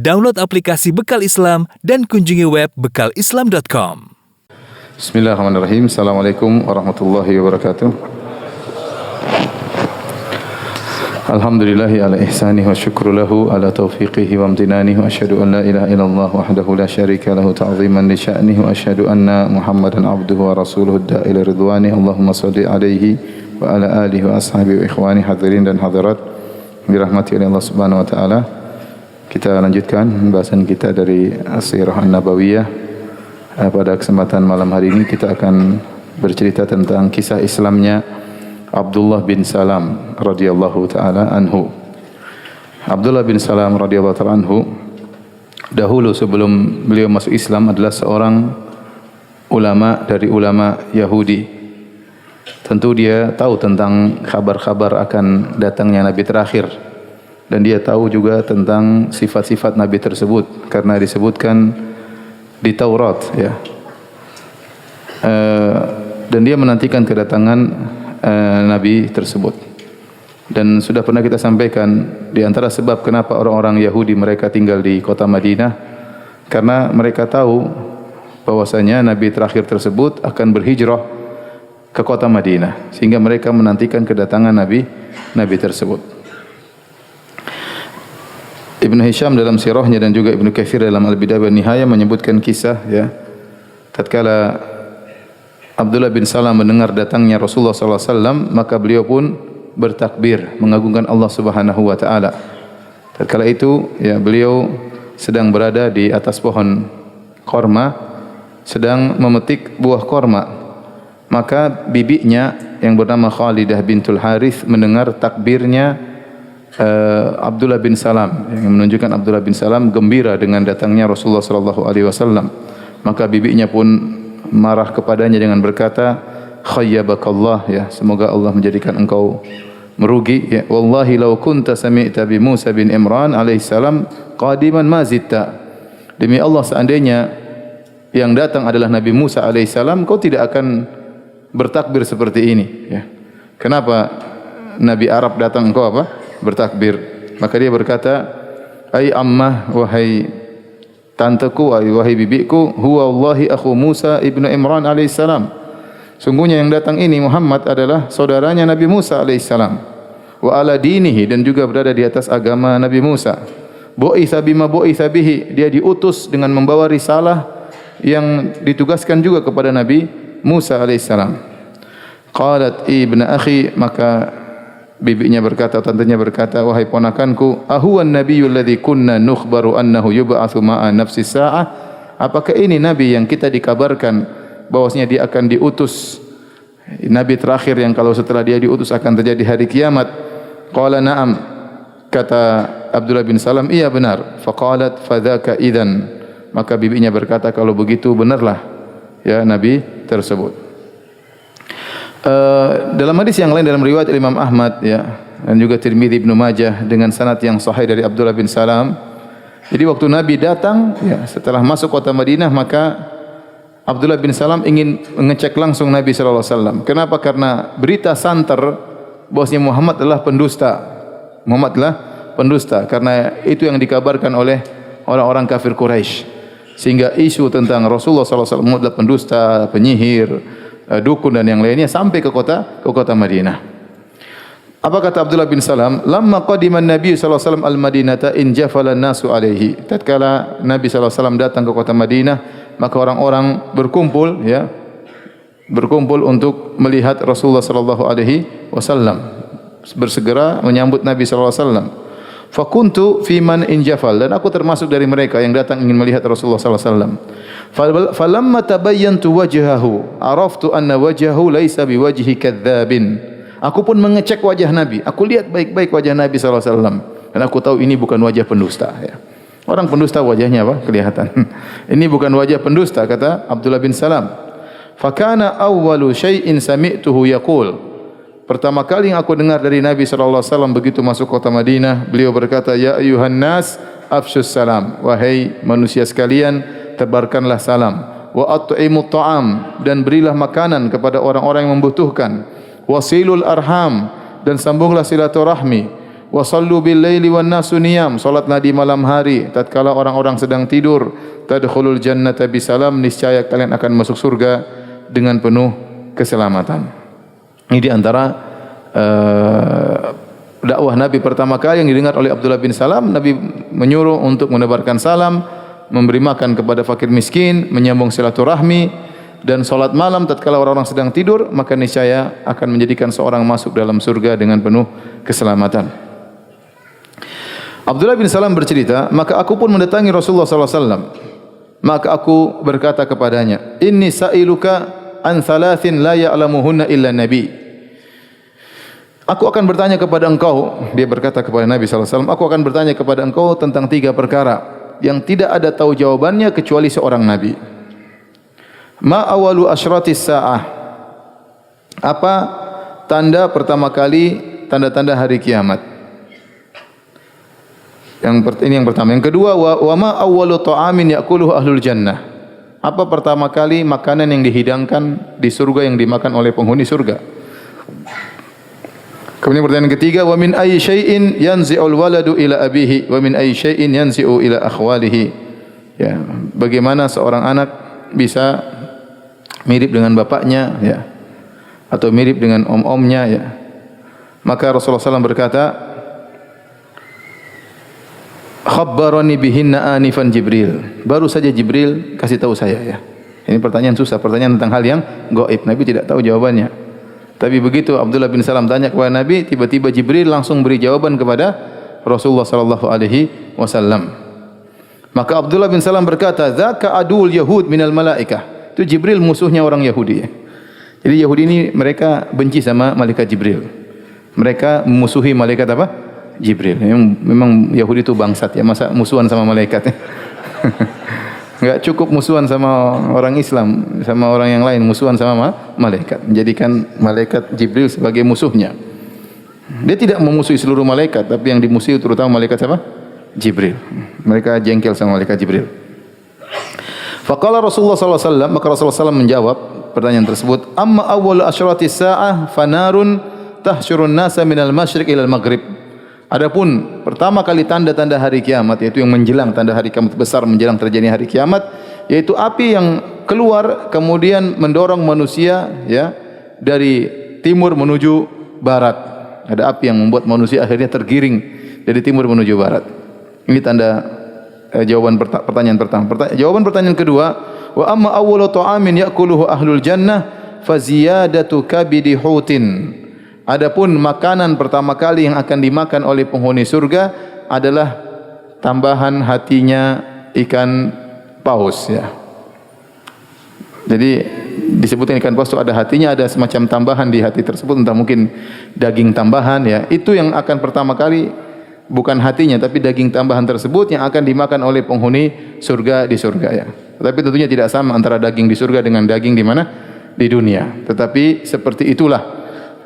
Download aplikasi Bekal Islam dan kunjungi web bekalislam.com. Bismillahirrahmanirrahim. Assalamualaikum warahmatullahi wabarakatuh. Alhamdulillahi ala ihsanihi wa syukru lahu ala taufiqihi wa amtinanihi wa asyhadu an la ilaha illallah wahdahu la syarika lahu ta'ziman li sya'nihi wa asyhadu anna Muhammadan abduhu wa rasuluhu da'ila ridwani. Allahumma salli alaihi wa ala alihi wa ashabihi wa ikhwani hadirin dan hadirat dirahmati oleh Allah Subhanahu wa taala. Kita lanjutkan pembahasan kita dari As-Sirah An-Nabawiyah. Pada kesempatan malam hari ini kita akan bercerita tentang kisah Islamnya Abdullah bin Salam radhiyallahu taala anhu. Abdullah bin Salam radhiyallahu taala anhu dahulu sebelum beliau masuk Islam adalah seorang ulama dari ulama Yahudi. Tentu dia tahu tentang kabar-kabar akan datangnya nabi terakhir dan dia tahu juga tentang sifat-sifat nabi tersebut karena disebutkan di Taurat, ya. Dan dia menantikan kedatangan nabi tersebut. Dan sudah pernah kita sampaikan di antara sebab kenapa orang-orang Yahudi mereka tinggal di kota Madinah karena mereka tahu bahwasanya nabi terakhir tersebut akan berhijrah ke kota Madinah sehingga mereka menantikan kedatangan nabi tersebut. Ibnu Hisham dalam sirahnya dan juga Ibnu Katsir dalam Al-Bidayah wan Nihayah menyebutkan kisah, ya, tatkala Abdullah bin Salam mendengar datangnya Rasulullah sallallahu alaihi wasallam, maka beliau pun bertakbir mengagungkan Allah Subhanahu wa taala. Tatkala itu, ya, beliau sedang berada di atas pohon korma, sedang memetik buah korma. Maka bibinya yang bernama Khalidah bintul Harith mendengar takbirnya Abdullah bin Salam, yang menunjukkan Abdullah bin Salam gembira dengan datangnya Rasulullah sallallahu alaihi wasallam. Maka bibinya pun marah kepadanya dengan berkata, khayyabakallah, ya, semoga Allah menjadikan engkau merugi, ya. Wallahi law kunta sami'ta bi Musa bin Imran alaihi salam qadiman ma zitta. Demi Allah, seandainya yang datang adalah Nabi Musa alaihi salam, kau tidak akan bertakbir seperti ini, ya. Kenapa Nabi Arab datang engkau apa? Bertakbir. Maka dia berkata, ai ammah, wahai tanteku, wahai bibiku, huwa wallahi akhu Musa ibnu Imran alaihissalam. Sungguhnya yang datang ini Muhammad adalah saudaranya Nabi Musa alaihissalam. Wa ala dinihi, dan juga berada di atas agama Nabi Musa. Bu'itsa bima bu'itsa bihi, dia diutus dengan membawa risalah yang ditugaskan juga kepada Nabi Musa alaihissalam. Qalat ibnu akhi, maka bibinya berkata, tantenya berkata, wahai ponakanku, ahuwan nabiyyul ladzi kunna nukhbaru annahu yub'atsu ma'a nafsi sa'ah? Apakah ini nabi yang kita dikabarkan bahwasanya dia akan diutus, nabi terakhir yang kalau setelah dia diutus akan terjadi hari kiamat? Qala na'am, kata Abdullah bin Salam, iya benar. Faqalat fadzaka idzan, maka bibinya berkata, kalau begitu benarlah, ya, nabi tersebut. Dalam hadis yang lain dalam riwayat Imam Ahmad, ya, dan juga Tirmidzi, Ibnu Majah dengan sanad yang sahih dari Abdullah bin Salam. Jadi waktu Nabi datang, ya, setelah masuk kota Madinah, maka Abdullah bin Salam ingin mengecek langsung Nabi sallallahu alaihi wasallam. Kenapa? Karena berita santer bahwasanya Muhammad adalah pendusta. Muhammad adalah pendusta karena itu yang dikabarkan oleh orang-orang kafir Quraisy. Sehingga isu tentang Rasulullah sallallahu alaihi wasallam adalah pendusta, penyihir, dukun dan yang lainnya sampai ke kota Madinah. Apa kata Abdullah bin Salam? Lamma qadiman Nabi sallallahu alaihi wasallam al-Madinata in jafala an-nasu alaihi. Tatkala Nabi sallallahu alaihi wasallam datang ke kota Madinah, maka orang-orang berkumpul, ya, berkumpul untuk melihat Rasulullah sallallahu alaihi wasallam, bersegera menyambut Nabi sallallahu alaihi wasallam. Fakuntu fi man injafal, dan aku termasuk dari mereka yang datang ingin melihat Rasulullah sallallahu alaihi wasallam. Falamma tabayyantu wajhahu araftu anna wajhahu laisa biwajhi kadzdzabin. Aku pun mengecek wajah Nabi. Aku lihat baik-baik wajah Nabi sallallahu alaihi wasallam dan aku tahu ini bukan wajah pendusta, ya. Orang pendusta wajahnya apa? Kelihatan. Ini bukan wajah pendusta, kata Abdullah bin Salam. Fakana awwalu syai'in sami'tuhu yaqul. Pertama kali yang aku dengar dari Nabi sallallahu alaihi wasallam begitu masuk kota Madinah, beliau berkata, ya ayuhan nas afshus salam, wahai manusia sekalian, tebarkanlah salam. Wa at'imut ta'am, dan berilah makanan kepada orang-orang yang membutuhkan. Wasilul arham, dan sambunglah silaturahmi. Wa sallu bil laili wan nasu niyam. Salatlah di malam hari tatkala orang-orang sedang tidur. Tadkhulul jannata bisalam. Niscaya kalian akan masuk surga dengan penuh keselamatan. Ini di antara dakwah Nabi pertama kali yang didengar oleh Abdullah bin Salam. Nabi menyuruh untuk menebarkan salam, memberi makan kepada fakir miskin, menyambung silaturahmi, dan salat malam tatkala orang-orang sedang tidur, maka niscaya akan menjadikan seorang masuk dalam surga dengan penuh keselamatan. Abdullah bin Salam bercerita, maka aku pun mendatangi Rasulullah sallallahu alaihi wasallam. Maka aku berkata kepadanya, "Inni sa'iluka an thalathin la ya'lamuhunna illa nabi." Aku akan bertanya kepada engkau, dia berkata kepada Nabi sallallahu alaihi wasallam, aku akan bertanya kepada engkau tentang 3 perkara yang tidak ada tahu jawabannya kecuali seorang nabi. Ma awalu asyratis sa'ah. Apa tanda pertama kali tanda-tanda hari kiamat? Ini yang pertama. Yang kedua, wa ma awalu ta'amin ya'kuluhu ahlul jannah. Apa pertama kali makanan yang dihidangkan di surga yang dimakan oleh penghuni surga? Kemudian pertanyaan ketiga, wa min ayyi syai'in yanzi'ul waladu ila abihi wa min ayyi syai'in yanzi'u ila akhwalihi. Ya, bagaimana seorang anak bisa mirip dengan bapaknya, ya, atau mirip dengan om-omnya, ya. Maka Rasulullah SAW berkata, khabbarani bihinna anifan Jibril. Baru saja Jibril kasih tahu saya, ya. Ini pertanyaan susah, pertanyaan tentang hal yang gaib. Nabi tidak tahu jawabannya. Tapi begitu Abdullah bin Salam tanya kepada Nabi, tiba-tiba Jibril langsung beri jawaban kepada Rasulullah sallallahu alaihi wasallam. Maka Abdullah bin Salam berkata, "Dzaka adul yahud minal malaikah." Itu Jibril musuhnya orang Yahudi, ya. Jadi Yahudi ini mereka benci sama malaikat Jibril. Mereka memusuhi malaikat apa? Jibril. Memang Yahudi itu bangsat, ya. Masa musuhan sama malaikat, ya? Enggak cukup musuhan sama orang Islam, sama orang yang lain, musuhan sama malaikat. Menjadikan malaikat Jibril sebagai musuhnya. Dia tidak memusuhi seluruh malaikat, tapi yang dimusuhi terutama malaikat siapa? Jibril. Mereka jengkel sama malaikat Jibril. Faqala Rasulullah sallallahu alaihi wasallam, maka Rasulullah SAW menjawab pertanyaan tersebut, amma awwal asyratis sa'ah fanarun tahsyurun nasa minal masyriq ilal maghrib. Adapun pertama kali tanda-tanda hari kiamat, yaitu yang menjelang tanda hari kiamat besar, menjelang terjadi hari kiamat, yaitu api yang keluar kemudian mendorong manusia, ya, dari timur menuju barat. Ada api yang membuat manusia akhirnya tergiring dari timur menuju barat. Ini tanda jawaban pertanyaan pertama. Jawaban pertanyaan kedua, wa amma awwalu ta'amin ya'kuluhu ahlul jannah fa ziyadatu kabidi hutin. Adapun makanan pertama kali yang akan dimakan oleh penghuni surga adalah tambahan hatinya ikan paus, ya. Jadi disebutkan ikan paus itu ada hatinya, ada semacam tambahan di hati tersebut, entah mungkin daging tambahan, ya. Itu yang akan pertama kali, bukan hatinya tapi daging tambahan tersebut yang akan dimakan oleh penghuni surga di surga, ya. Tetapi tentunya tidak sama antara daging di surga dengan daging di mana? Di dunia. Tetapi seperti itulah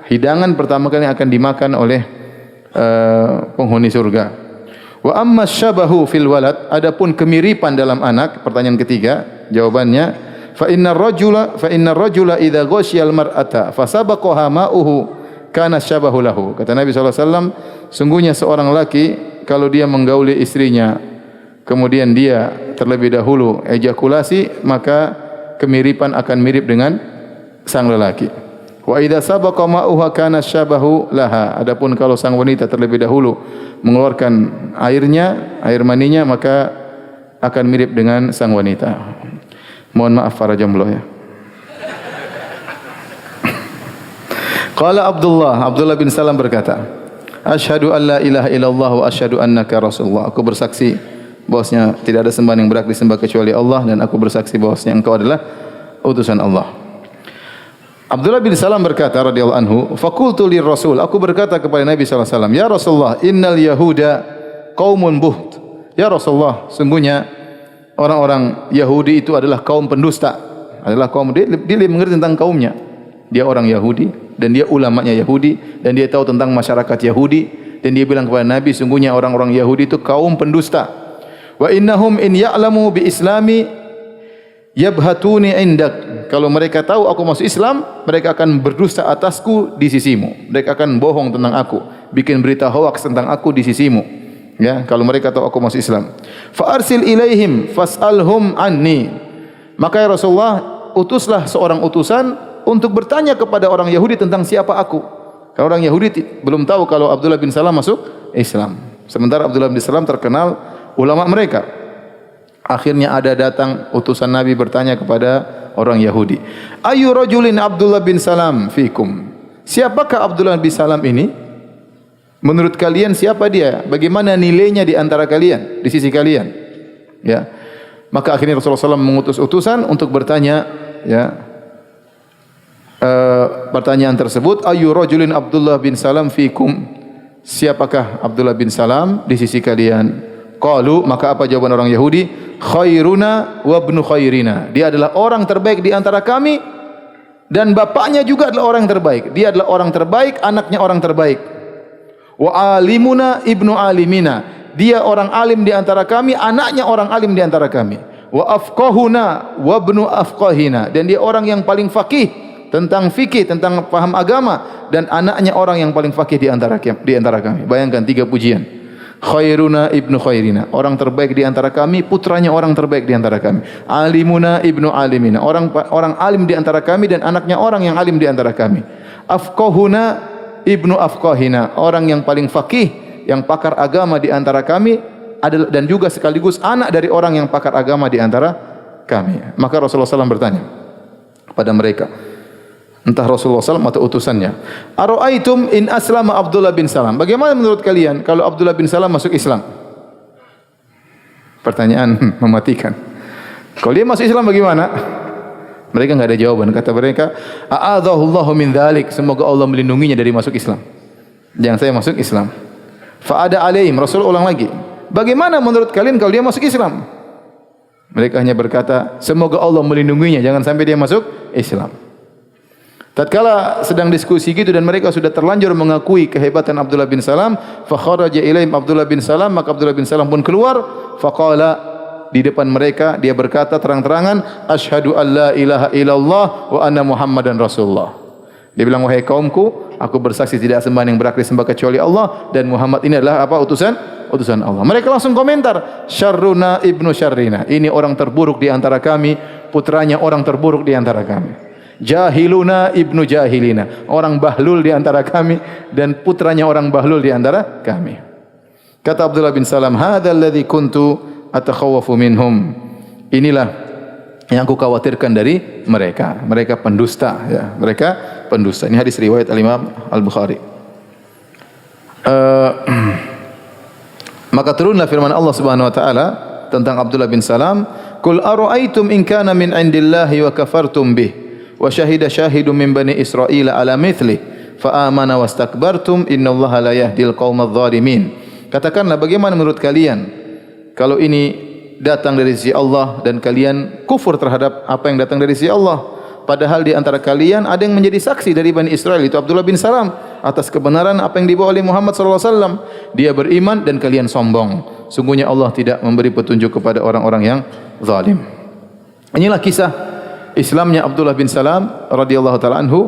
hidangan pertama kali yang akan dimakan oleh penghuni surga. Wa amma syabahu fil walad, adapun kemiripan dalam anak, pertanyaan ketiga, jawabannya fa innar rajula idza ghasyal mar'ata fasabaqaha ma'uhu kana syabahu lahu. Kata Nabi sallallahu alaihi wasallam, sungguhnya seorang laki kalau dia menggauli istrinya kemudian dia terlebih dahulu ejakulasi, maka kemiripan akan mirip dengan sang lelaki. Wa idza sabaqa ma'uha kana syabahu laha. Adapun kalau sang wanita terlebih dahulu mengeluarkan air maninya, maka akan mirip dengan sang wanita. Mohon maaf para jomblo, ya. Qala Abdullah bin Salam berkata, asyhadu an la ilaha illallah wa asyhadu annaka rasulullah. Aku bersaksi bahwasanya tidak ada sembahan yang berhak disembah kecuali Allah, dan aku bersaksi bahwasanya engkau adalah utusan Allah. Abdullah bin Salam berkata radhiyallahu anhu, faqultu lir Rasul, aku berkata kepada Nabi sallallahu alaihi wasallam, ya Rasulullah, innal yahuda qaumun buht. Ya Rasulullah, sungguhnya orang-orang Yahudi itu adalah kaum pendusta, adalah kaum dia mengerti tentang kaumnya. Dia orang Yahudi dan dia ulamanya Yahudi dan dia tahu tentang masyarakat Yahudi, dan dia bilang kepada Nabi, sungguhnya orang-orang Yahudi itu kaum pendusta. Wa innahum in ya'lamu bi islami yabhatuni indak kalau mereka tahu aku masuk Islam, mereka akan berdusta atasku di sisimu. Mereka akan bohong tentang aku, bikin berita hoaks tentang aku di sisimu. Ya, kalau mereka tahu aku masuk Islam. Fa arsil ilaihim fas'alhum anni. Maka ya Rasulullah, utuslah seorang utusan untuk bertanya kepada orang Yahudi tentang siapa aku. Karena orang Yahudi belum tahu kalau Abdullah bin Salam masuk Islam. Sementara Abdullah bin Salam terkenal ulama mereka. Akhirnya ada datang utusan Nabi bertanya kepada orang Yahudi. Ayu rajulin Abdullah bin Salam fikum? Siapakah Abdullah bin Salam ini? Menurut kalian siapa dia? Bagaimana nilainya di antara kalian, di sisi kalian? Ya. Maka akhirnya Rasulullah SAW mengutus utusan untuk bertanya, ya, pertanyaan tersebut. Ayu rajulin Abdullah bin Salam fikum? Siapakah Abdullah bin Salam di sisi kalian? Qalu, maka apa jawaban orang Yahudi? Khairuna wa ibnu khairina. Dia adalah orang terbaik di antara kami dan bapaknya juga adalah orang terbaik. Dia adalah orang terbaik, anaknya orang terbaik. Wa alimuna ibnu alimina. Dia orang alim di antara kami, anaknya orang alim di antara kami. Wa afqahuna wa ibnu afqahina. Dan dia orang yang paling faqih tentang fikih, tentang paham agama, dan anaknya orang yang paling faqih di antara kami. Bayangkan 3 pujian. Khairuna ibnu khairina, orang terbaik di antara kami, putranya orang terbaik di antara kami. Alimuna ibnu alimina, orang alim di antara kami dan anaknya orang yang alim di antara kami. Afqahuna ibnu afqahina, orang yang paling faqih, yang pakar agama di antara kami adalah, dan juga sekaligus anak dari orang yang pakar agama di antara kami. Maka Rasulullah SAW bertanya kepada mereka, entah Rasulullah SAW atau utusannya, Ara'aitum in aslama Abdullah bin Salam? Bagaimana menurut kalian kalau Abdullah bin Salam masuk Islam? Pertanyaan mematikan. Kalau dia masuk Islam bagaimana? Mereka enggak ada jawaban. Kata mereka, a'adzahullahu min dzalik. Semoga Allah melindunginya dari masuk Islam. Jangan saya masuk Islam. Fa'ada alaihim. Rasul ulang lagi. Bagaimana menurut kalian kalau dia masuk Islam? Mereka hanya berkata, semoga Allah melindunginya, jangan sampai dia masuk Islam. Tatkala sedang diskusi gitu dan mereka sudah terlanjur mengakui kehebatan Abdullah bin Salam, fa kharaja ilaihim Abdullah bin Salam, maka Abdullah bin Salam pun keluar, faqala, di depan mereka dia berkata terang-terangan, asyhadu an la ilaha illallah wa anna Muhammadan Rasulullah. Dia bilang, wahai kaumku, aku bersaksi tidak sembah yang berhak disembah kecuali Allah dan Muhammad ini adalah apa? Utusan Allah. Mereka langsung komentar, syarruna ibnu syarrina. Ini orang terburuk di antara kami, putranya orang terburuk di antara kami. Jahiluna ibnu jahilina, orang bahlul di antara kami dan putranya orang bahlul di antara kami. Kata Abdullah bin Salam, hadzal ladzi kuntu atakhawwafu minhum. Inilah yang aku khawatirkan dari mereka. Mereka pendusta, ya. Mereka pendusta. Ini hadis riwayat Al-Imam Al-Bukhari. Maka turunlah firman Allah Subhanahu wa taala tentang Abdullah bin Salam, "Qul ara'aitum in kana min 'indillahi wa kafartum bih wa syahida syahidun min bani Israil ala mithli fa amana wastakbartum innallaha la yahdil qaumadz zalimin." Katakanlah, bagaimana menurut kalian kalau ini datang dari sisi Allah dan kalian kufur terhadap apa yang datang dari sisi Allah? Padahal di antara kalian ada yang menjadi saksi dari Bani Israel, itu Abdullah bin Salam, atas kebenaran apa yang dibawa oleh Muhammad SAW. Dia beriman dan kalian sombong. Sungguhnya Allah tidak memberi petunjuk kepada orang-orang yang zalim. Inilah kisah Islamnya Abdullah bin Salam radhiyallahu taala anhu,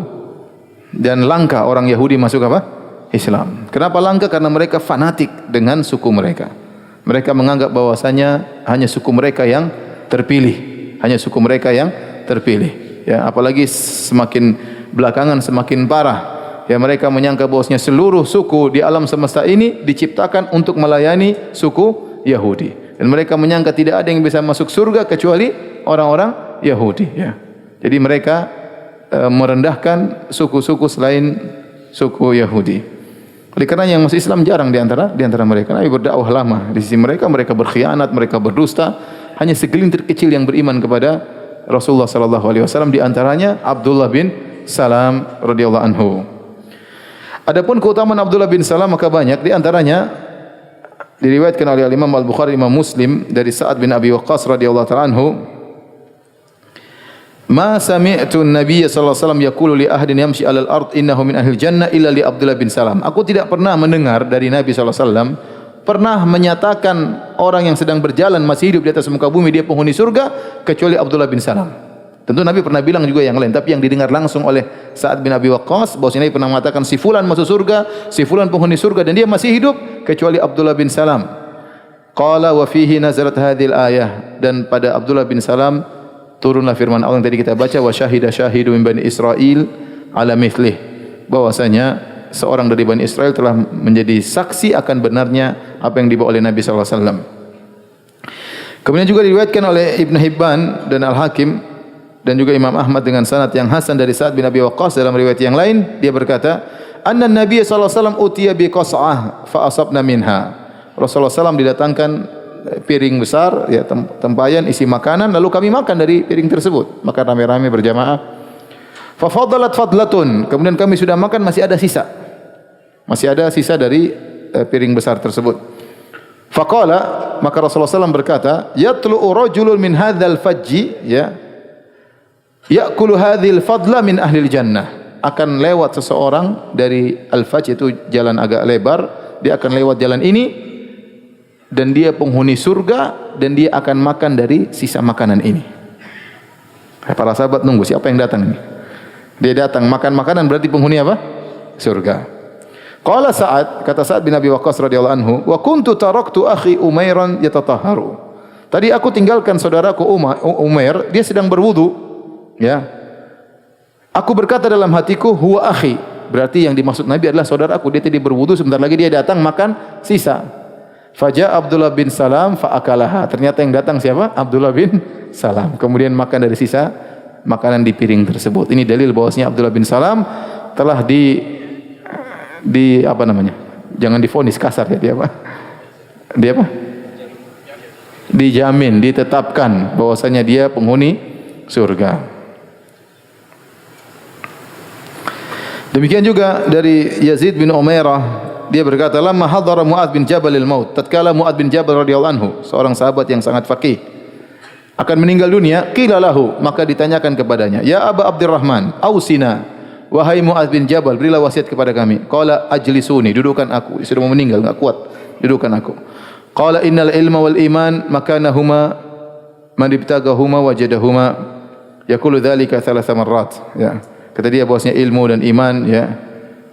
dan langka orang Yahudi masuk apa? Islam. Kenapa langka? Karena mereka fanatik dengan suku mereka. Mereka menganggap bahwasanya hanya suku mereka yang terpilih, hanya suku mereka yang terpilih. Ya, apalagi semakin belakangan semakin parah. Ya, mereka menyangka bahwasanya seluruh suku di alam semesta ini diciptakan untuk melayani suku Yahudi. Dan mereka menyangka tidak ada yang bisa masuk surga kecuali orang-orang Yahudi. Ya. Jadi mereka merendahkan suku-suku selain suku Yahudi. Oleh karena yang masuk Islam jarang di antara mereka. Nabi berdakwah lama. Di sisi mereka berkhianat, mereka berdusta. Hanya segelintir kecil yang beriman kepada Rasulullah sallallahu alaihi wasallam, di antaranya Abdullah bin Salam radhiyallahu anhu. Adapun keutamaan Abdullah bin Salam maka banyak, di antaranya diriwayatkan oleh Imam Al-Bukhari, Imam Muslim dari Sa'ad bin Abi Waqqas radhiyallahu ta'ala anhu, "Ma sami'tu an-nabiy sallallahu alaihi wasallam yaqulu li ahadin yamshi 'alal ard innahu min ahlil jannah illa li Abdullah bin Salam." Aku tidak pernah mendengar dari Nabi sallallahu alaihi wasallam pernah menyatakan orang yang sedang berjalan masih hidup di atas muka bumi dia penghuni surga kecuali Abdullah bin Salam. Tentu Nabi pernah bilang juga yang lain, tapi yang didengar langsung oleh Sa'ad bin Abi Waqqas bahwasanya Nabi pernah mengatakan si fulan masuk surga, si fulan penghuni surga dan dia masih hidup kecuali Abdullah bin Salam. Qala wa fihi nazalat hadhil ayah, dan pada Abdullah bin Salam turunlah firman Allah yang tadi kita baca, wa syahida syahidu min bani Israil ala mithlih, bahwasanya seorang dari Bani Israel telah menjadi saksi akan benarnya apa yang dibawa oleh Nabi sallallahu alaihi wasallam. Kemudian juga diriwayatkan oleh Ibn Hibban dan Al-Hakim dan juga Imam Ahmad dengan sanad yang hasan dari Sa'ad bin Abi Waqqas dalam riwayat yang lain, dia berkata, "Anna Nabi sallallahu alaihi wasallam utiya bi qas'ah fa asabna minha." Rasulullah SAW didatangkan piring besar, ya, tempayan isi makanan, lalu kami makan dari piring tersebut, makan rame-rame berjamaah. Fa fadalat fadlatun, kemudian kami sudah makan masih ada sisa. Masih ada sisa dari piring besar tersebut. Faqala, maka Rasulullah SAW berkata, "Yatlu'u rajulun min hadzal fajji," ya, ya'kulu hadhil fadla min ahlil jannah. Akan lewat seseorang dari al-fajj, itu jalan agak lebar, dia akan lewat jalan ini dan dia penghuni surga dan dia akan makan dari sisa makanan ini. Para sahabat nunggu siapa yang datang ini. Dia datang makan makanan, berarti penghuni apa? Surga. Qala Sa'ad, kata Sa'ad bin Abi Waqqas radhiyallahu anhu, "Wa kuntu taraktu akhi Umairan yatatahharu." Tadi aku tinggalkan saudaraku Umair, dia sedang berwudu. Ya, aku berkata dalam hatiku, huwa akhi, berarti yang dimaksud Nabi adalah saudaraku. Dia tadi berwudu, sebentar lagi dia datang makan sisa. Faja Abdullah bin Salam faakalaha. Ternyata yang datang siapa? Abdullah bin Salam. Kemudian makan dari sisa makanan di piring tersebut. Ini dalil bahwasanya Abdullah bin Salam telah di apa namanya? Jangan divonis kasar ya, dia apa? Dia apa? Dijamin, ditetapkan bahwasanya dia penghuni surga. Demikian juga dari Yazid bin Umairah, dia berkata, "Lamma hadara Mu'adz bin Jabal al-maut." Tatkala Mu'adz bin Jabal radhiyallahu anhu, seorang sahabat yang sangat faqih, akan meninggal dunia, qila lahu, maka ditanyakan kepadanya, "Ya Aba Abdurrahman, ausina, wahai Mu'adz bin Jabal, berilah wasiat kepada kami." Qala ajlisuni, dudukkan aku. Dia sudah mau meninggal, enggak kuat, dudukkan aku. Qala innal ilma wal iman makanahuma man ibtagahuma wajadahuma, yaqulu dzalika thalatha marrat. Ya. Kata dia bahwasanya ilmu dan iman, ya,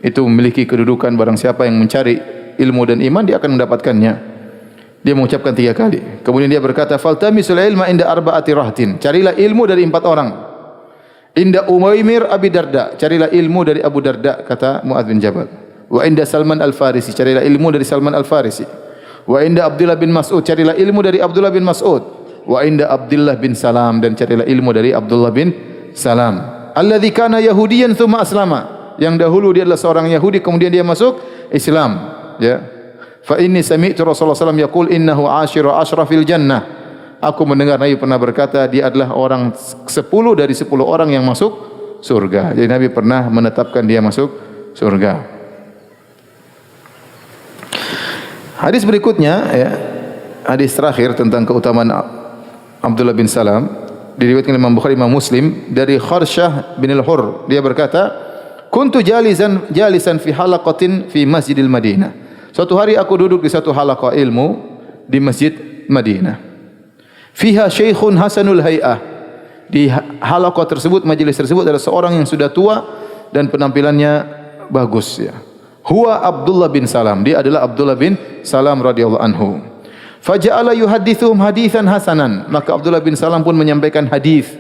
itu memiliki kedudukan, barang siapa yang mencari ilmu dan iman dia akan mendapatkannya. Dia mengucapkan 3 kali. Kemudian dia berkata, "Faltamisul ilma inda arba'ati rahtin." Carilah ilmu dari 4 orang. Inda Umaymir Abi Darda, carilah ilmu dari Abu Darda, kata Mu'adz bin Jabal. Wa inda Salman Al-Farisi, carilah ilmu dari Salman Al-Farisi. Wa inda Abdullah bin Mas'ud, carilah ilmu dari Abdullah bin Mas'ud. Wa inda Abdullah bin Salam, dan carilah ilmu dari Abdullah bin Salam. Alladzi kana yahudiyan tsumma aslama, yang dahulu dia adalah seorang Yahudi kemudian dia masuk Islam, ya. Fa inni sami'tu Rasulullah sallallahu alaihi wasallam yaqul innahu 'ashiru ashrafil jannah. Aku mendengar Nabi pernah berkata dia adalah orang 10 dari 10 orang yang masuk surga. Jadi Nabi pernah menetapkan dia masuk surga. Hadis berikutnya, ya, hadis terakhir tentang keutamaan Abdullah bin Salam, diriwayatkan Imam Bukhari, Imam Muslim dari Kharsyah bin al-Hurr, dia berkata, "Kuntu jalisan fi halaqatin fi Masjidil Madinah." Suatu hari aku duduk di satu halaqah ilmu di Masjid Madinah. Fiha syaikhun hasanul hay'ah. Di halaqah tersebut, majelis tersebut ada seorang yang sudah tua dan penampilannya bagus, ya. Huwa Abdullah bin Salam, dia adalah Abdullah bin Salam radhiyallahu anhu. Faja'ala yuhaddithuhum haditsan hasanan, maka Abdullah bin Salam pun menyampaikan hadis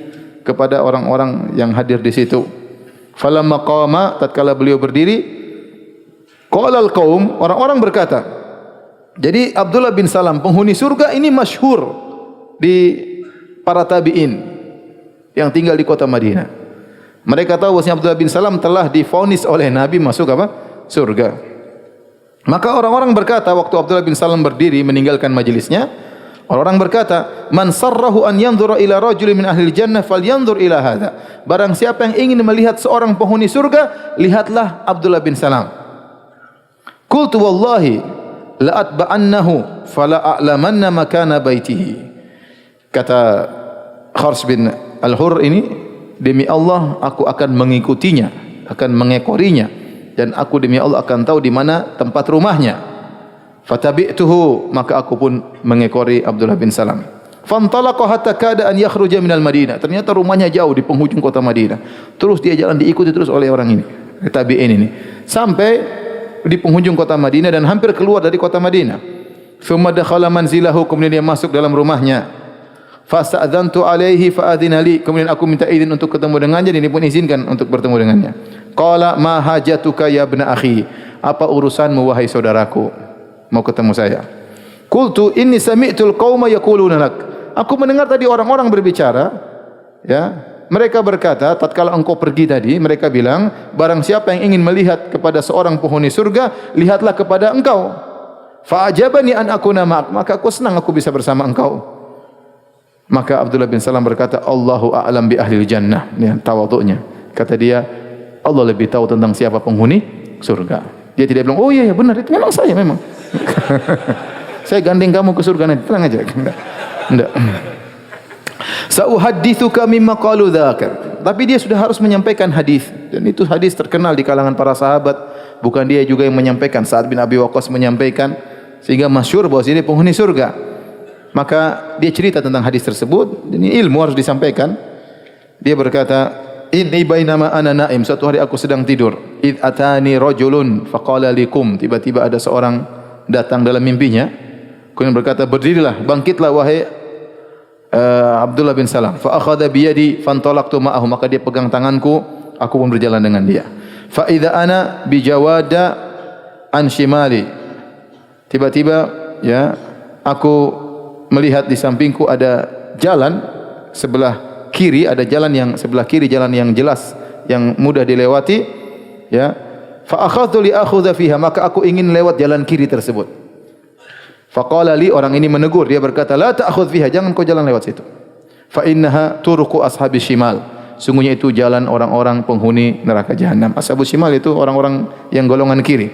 kepada orang-orang yang hadir di situ. Falamma qama, tatkala beliau berdiri, qala al-qaum, orang-orang berkata. Jadi Abdullah bin Salam penghuni surga ini masyhur di para tabi'in yang tinggal di kota Madinah. Mereka tahu bahwa Abdullah bin Salam telah divonis oleh Nabi masuk apa? Surga. Maka orang-orang berkata waktu Abdullah bin Salam berdiri meninggalkan majelisnya, orang-orang berkata, "Man sarrahu an yanzura ila rajulin min ahli jannah falyanzur ila hadza." Barang siapa yang ingin melihat seorang penghuni surga, lihatlah Abdullah bin Salam. Qultu wallahi la atba'annahu fala a'lamanna makana baitihi. Kata Khars bin Al-Hurr ini, demi Allah aku akan mengikutinya, akan mengekorinya, dan aku demi Allah akan tahu di mana tempat rumahnya. Fatabi'tuhu, maka aku pun mengekori Abdullah bin Salam. Fantalaqa hatta kada an yakhruja minal Madinah. Ternyata rumahnya jauh di penghujung kota Madinah. Terus dia jalan diikuti terus oleh orang ini, tabi'in ini. Sampai di penghujung kota Madinah dan hampir keluar dari kota Madinah. Thumma dakhala manzilahu, kemudian dia masuk dalam rumahnya. Fasta'dzantu alaihi fa'adzina li. Kemudian aku minta izin untuk ketemu dengannya dan dia pun izinkan untuk bertemu dengannya. Qala ma hajatuka ya ibna akhi? Apa urusanmu wahai saudaraku? Mau ketemu saya. Qultu inni sami'tul qauma yaquluna lak. Aku mendengar tadi orang-orang berbicara, ya. Mereka berkata, tatkala engkau pergi tadi, mereka bilang, barang siapa yang ingin melihat kepada seorang penghuni surga, lihatlah kepada engkau. Fa'ajabani an akuna ma'ak. Maka aku senang aku bisa bersama engkau. Maka Abdullah bin Salam berkata, Allahu a'lam bi ahlil jannah. Ini tawadhu'nya. Kata dia, Allah lebih tahu tentang siapa penghuni surga. Dia tidak bilang, oh iya benar, itu memang saya memang. Saya gandeng kamu ke surga nanti, tenang aja. Enggak. Sa'uhaddithuka mimma qalu dzakar. Tapi dia sudah harus menyampaikan hadis, dan itu hadis terkenal di kalangan para sahabat. Bukan dia juga yang menyampaikan, Sa'ad bin Abi Waqqas menyampaikan, sehingga masyhur bahwa ini penghuni surga. Maka dia cerita tentang hadis tersebut. Ini ilmu harus disampaikan. Dia berkata, inni bainama ana naim, suatu hari aku sedang tidur, id atani rajulun faqala likum, tiba-tiba ada seorang datang dalam mimpinya, kemudian berkata, berdirilah, bangkitlah wahai Abdullah bin Salam. Fa akhadha bi yadi fantalaqtu ma'ahu, maka dia pegang tanganku, aku pun berjalan dengan dia. Fa idza ana bi jawada an shimali, tiba-tiba ya aku melihat di sampingku ada jalan sebelah kiri, ada jalan yang sebelah kiri, jalan yang jelas, yang mudah dilewati, ya. Fa akhadtu li akhudha fiha, maka aku ingin lewat jalan kiri tersebut. Faqala li, orang ini menegur, dia berkata, la ta'khudh fiha, jangan kau jalan lewat situ. Fa innaha turuqu ashabi shimal, sungguhnya itu jalan orang-orang penghuni neraka jahanam. Ashabus shimal itu orang-orang yang golongan kiri.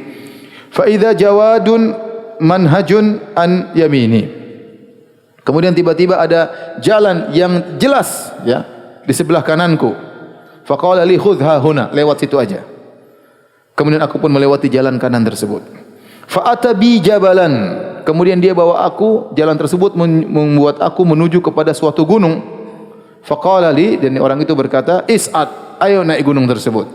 Fa idza jawadun manhajun an yamini, kemudian tiba-tiba ada jalan yang jelas, ya, di sebelah kananku. Faqala li khudhha huna, lewat situ aja. Kemudian aku pun melewati jalan kanan tersebut. Fa atabi jabalan, kemudian dia bawa aku, jalan tersebut membuat aku menuju kepada suatu gunung. Faqala li, dan orang itu berkata, is'ad, ayo naik gunung tersebut.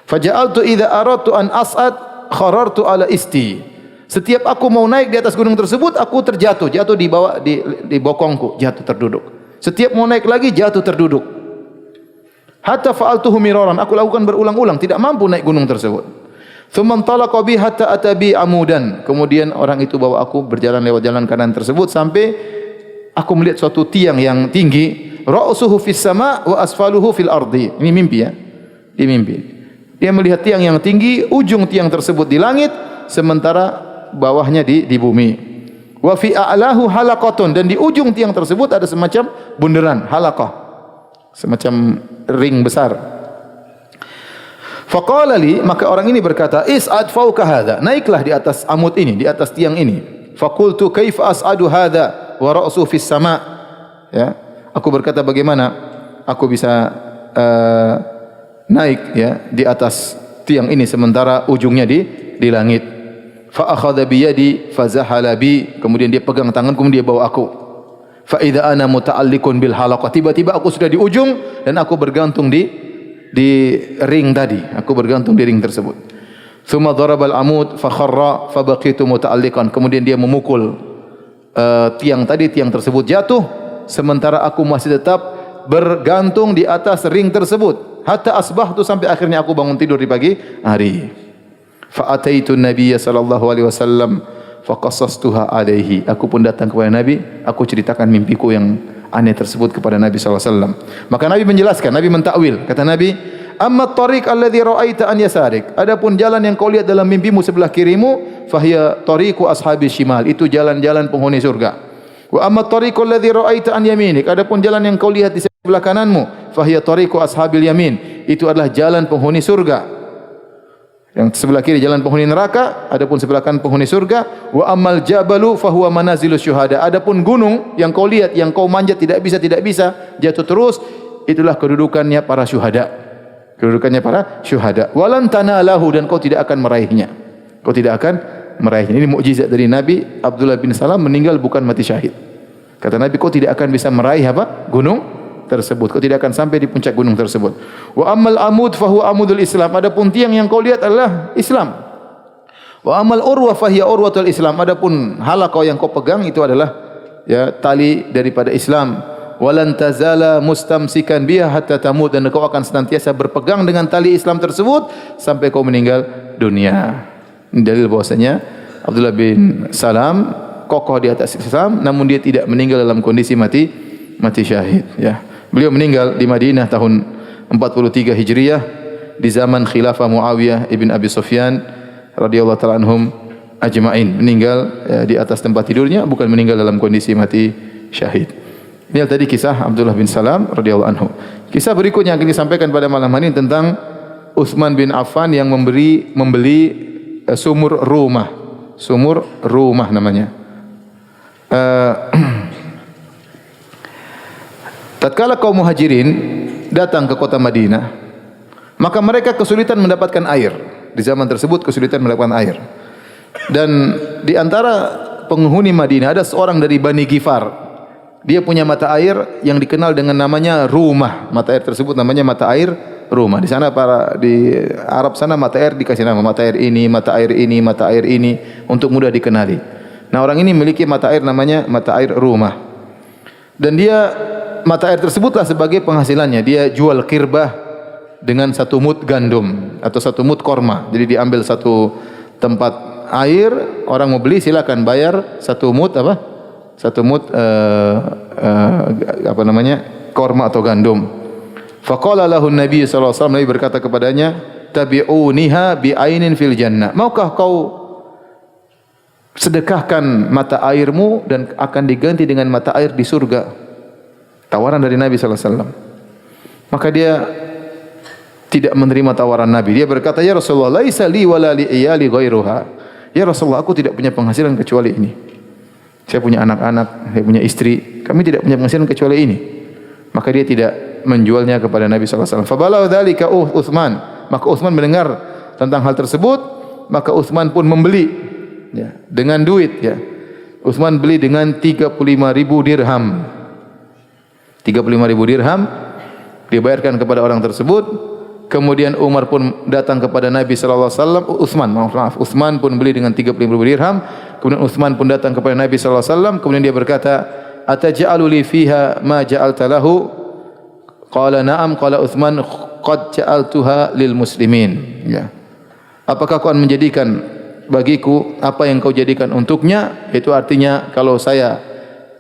Faja'altu idza aradtu an as'ad kharartu ala isti. Setiap aku mau naik di atas gunung tersebut, aku terjatuh, jatuh di bawah, di bokongku, jatuh terduduk. Setiap mau naik lagi, jatuh terduduk. Hatta fa'altuhu miraran, aku lakukan berulang-ulang, tidak mampu naik gunung tersebut. Tsumma intalaqa bi hatta atabi amudan. Kemudian orang itu bawa aku berjalan lewat jalan kanan tersebut sampai aku melihat suatu tiang yang tinggi, ra'suhu fis sama' wa asfaluhu fil ardi. Ini mimpi, ya. Di mimpi. Dia melihat tiang yang tinggi, ujung tiang tersebut di langit, sementara bawahnya di bumi. Wa fi a'lahu halaqatun, dan di ujung tiang tersebut ada semacam bundaran, halaqah, semacam ring besar. Faqala li, maka orang ini berkata, is'ad fawqa hadha, naiklah di atas amud ini, di atas tiang ini. Faqultu kaifa as'adu hadha wa ra'su fis sama', ya. Aku berkata, bagaimana aku bisa naik, ya, di atas tiang ini sementara ujungnya di langit. Fa akhadha bi yadi fa zahala bi, kemudian dia pegang tanganku, kemudian dia bawa aku. Fa idza ana muta'alliqun bil halaqah, tiba-tiba aku sudah di ujung dan aku bergantung di ring tadi, aku bergantung di ring tersebut. Tsumma darabal amud fa kharra fa baqitu muta'alliqan, kemudian dia memukul tiang tadi, tiang tersebut jatuh sementara aku masih tetap bergantung di atas ring tersebut. Hatta asbahtu, sampai akhirnya aku bangun tidur di pagi hari. Fa ataitu nabiyya sallallahu alaihi wasallam fa qassastuha alaihi, aku pun datang kepada Nabi, aku ceritakan mimpiku yang aneh tersebut kepada Nabi sallallahu alaihi wasallam. Maka Nabi menjelaskan, Nabi mentakwil. Kata Nabi, amma tariq alladhi ra'aita an yasarik, adapun jalan yang kau lihat dalam mimpimu sebelah kirimu, fahiya tariqu ashabi shimal, itu jalan-jalan penghuni surga. Wa amma tariqu alladhi ra'aita an yaminik, adapun jalan yang kau lihat di sebelah kananmu, fahiya tariqu ashabil yamin, itu adalah jalan penghuni surga. Yang sebelah kiri jalan penghuni neraka, adapun sebelah kanan penghuni surga. Wa ammal jabalu fahuwa manazilus syuhada, adapun gunung yang kau lihat, yang kau manjat tidak bisa jatuh terus, itulah kedudukannya para syuhada. Kedudukannya para syuhada. Walan tanalahu, dan kau tidak akan meraihnya. Kau tidak akan meraihnya. Ini mukjizat dari Nabi. Abdullah bin Salam meninggal bukan mati syahid. Kata Nabi, kau tidak akan bisa meraih apa? Gunung tersebut. Kau tidak akan sampai di puncak gunung tersebut. Wa ammal amud fahuwa amudul Islam. Adapun tiang yang kau lihat adalah Islam. Wa amal urwa fahiya urwatul Islam. Adapun halaqah yang kau pegang itu adalah ya tali daripada Islam. Walan tazala mustamsikan biha hatta tamut, dan kau akan senantiasa berpegang dengan tali Islam tersebut sampai kau meninggal dunia. Ini dalil bahwasanya Abdullah bin Salam kokoh di atas Islam, namun dia tidak meninggal dalam kondisi mati syahid. Ya, beliau meninggal di Madinah tahun 43 Hijriah di zaman khilafah Muawiyah ibn Abi Sufyan radhiyallahu taala anhum ajma'in. Meninggal di atas tempat tidurnya, bukan meninggal dalam kondisi mati syahid. Ini tadi kisah Abdullah bin Salam radhiyallahu anhu. Kisah berikutnya yang akan disampaikan pada malam hari ini tentang Utsman bin Affan yang membeli sumur rumah. Sumur rumah namanya. Tatkala kaum Muhajirin datang ke kota Madinah, maka mereka kesulitan mendapatkan air. Di zaman tersebut kesulitan mendapatkan air. Dan di antara penghuni Madinah ada seorang dari Bani Ghifar. Dia punya mata air yang dikenal dengan namanya rumah. Mata air tersebut namanya mata air rumah. Di sana di Arab sana mata air dikasih nama mata air ini, mata air ini, mata air ini untuk mudah dikenali. Nah, orang ini memiliki mata air namanya mata air rumah. Dan dia mata air tersebutlah sebagai penghasilannya. Dia jual kirbah dengan 1 mud gandum atau 1 mud korma. Jadi diambil satu tempat air, orang mau beli silakan bayar 1 mud apa? 1 mud korma atau gandum. Faqala lahu Nabi sallallahu alaihi wasallam, Nabi berkata kepadanya, tabi'uniha bi'ainin fil jannah. Maukah kau sedekahkan mata airmu dan akan diganti dengan mata air di surga? Tawaran dari Nabi sallallahu alaihi wasallam. Maka dia tidak menerima tawaran Nabi. Dia berkata, ya Rasulullah, laisa li wala li iyali ghairuha. Ya Rasulullah, aku tidak punya penghasilan kecuali ini. Saya punya anak-anak, saya punya istri, kami tidak punya penghasilan kecuali ini. Maka dia tidak menjualnya kepada Nabi sallallahu alaihi wasallam. Fabalau dzalika Utsman. Maka Utsman mendengar tentang hal tersebut, maka Utsman pun membeli ya, dengan duit ya. Utsman beli dengan 35.000 dirham. 35.000 dirham dibayarkan kepada orang tersebut. Kemudian Umar pun datang kepada Nabi sallallahu alaihi wasallam. Utsman pun beli dengan 35.000 dirham. Kemudian Utsman pun datang kepada Nabi sallallahu alaihi wasallam. Kemudian dia berkata, "Ataj'alu li fiha ma ja'alta lahu?" Qala na'am. Qala Utsman, "Qad ja'altuha lil muslimin." Ya. Apakah kau akan menjadikan bagiku apa yang kau jadikan untuknya? Itu artinya kalau saya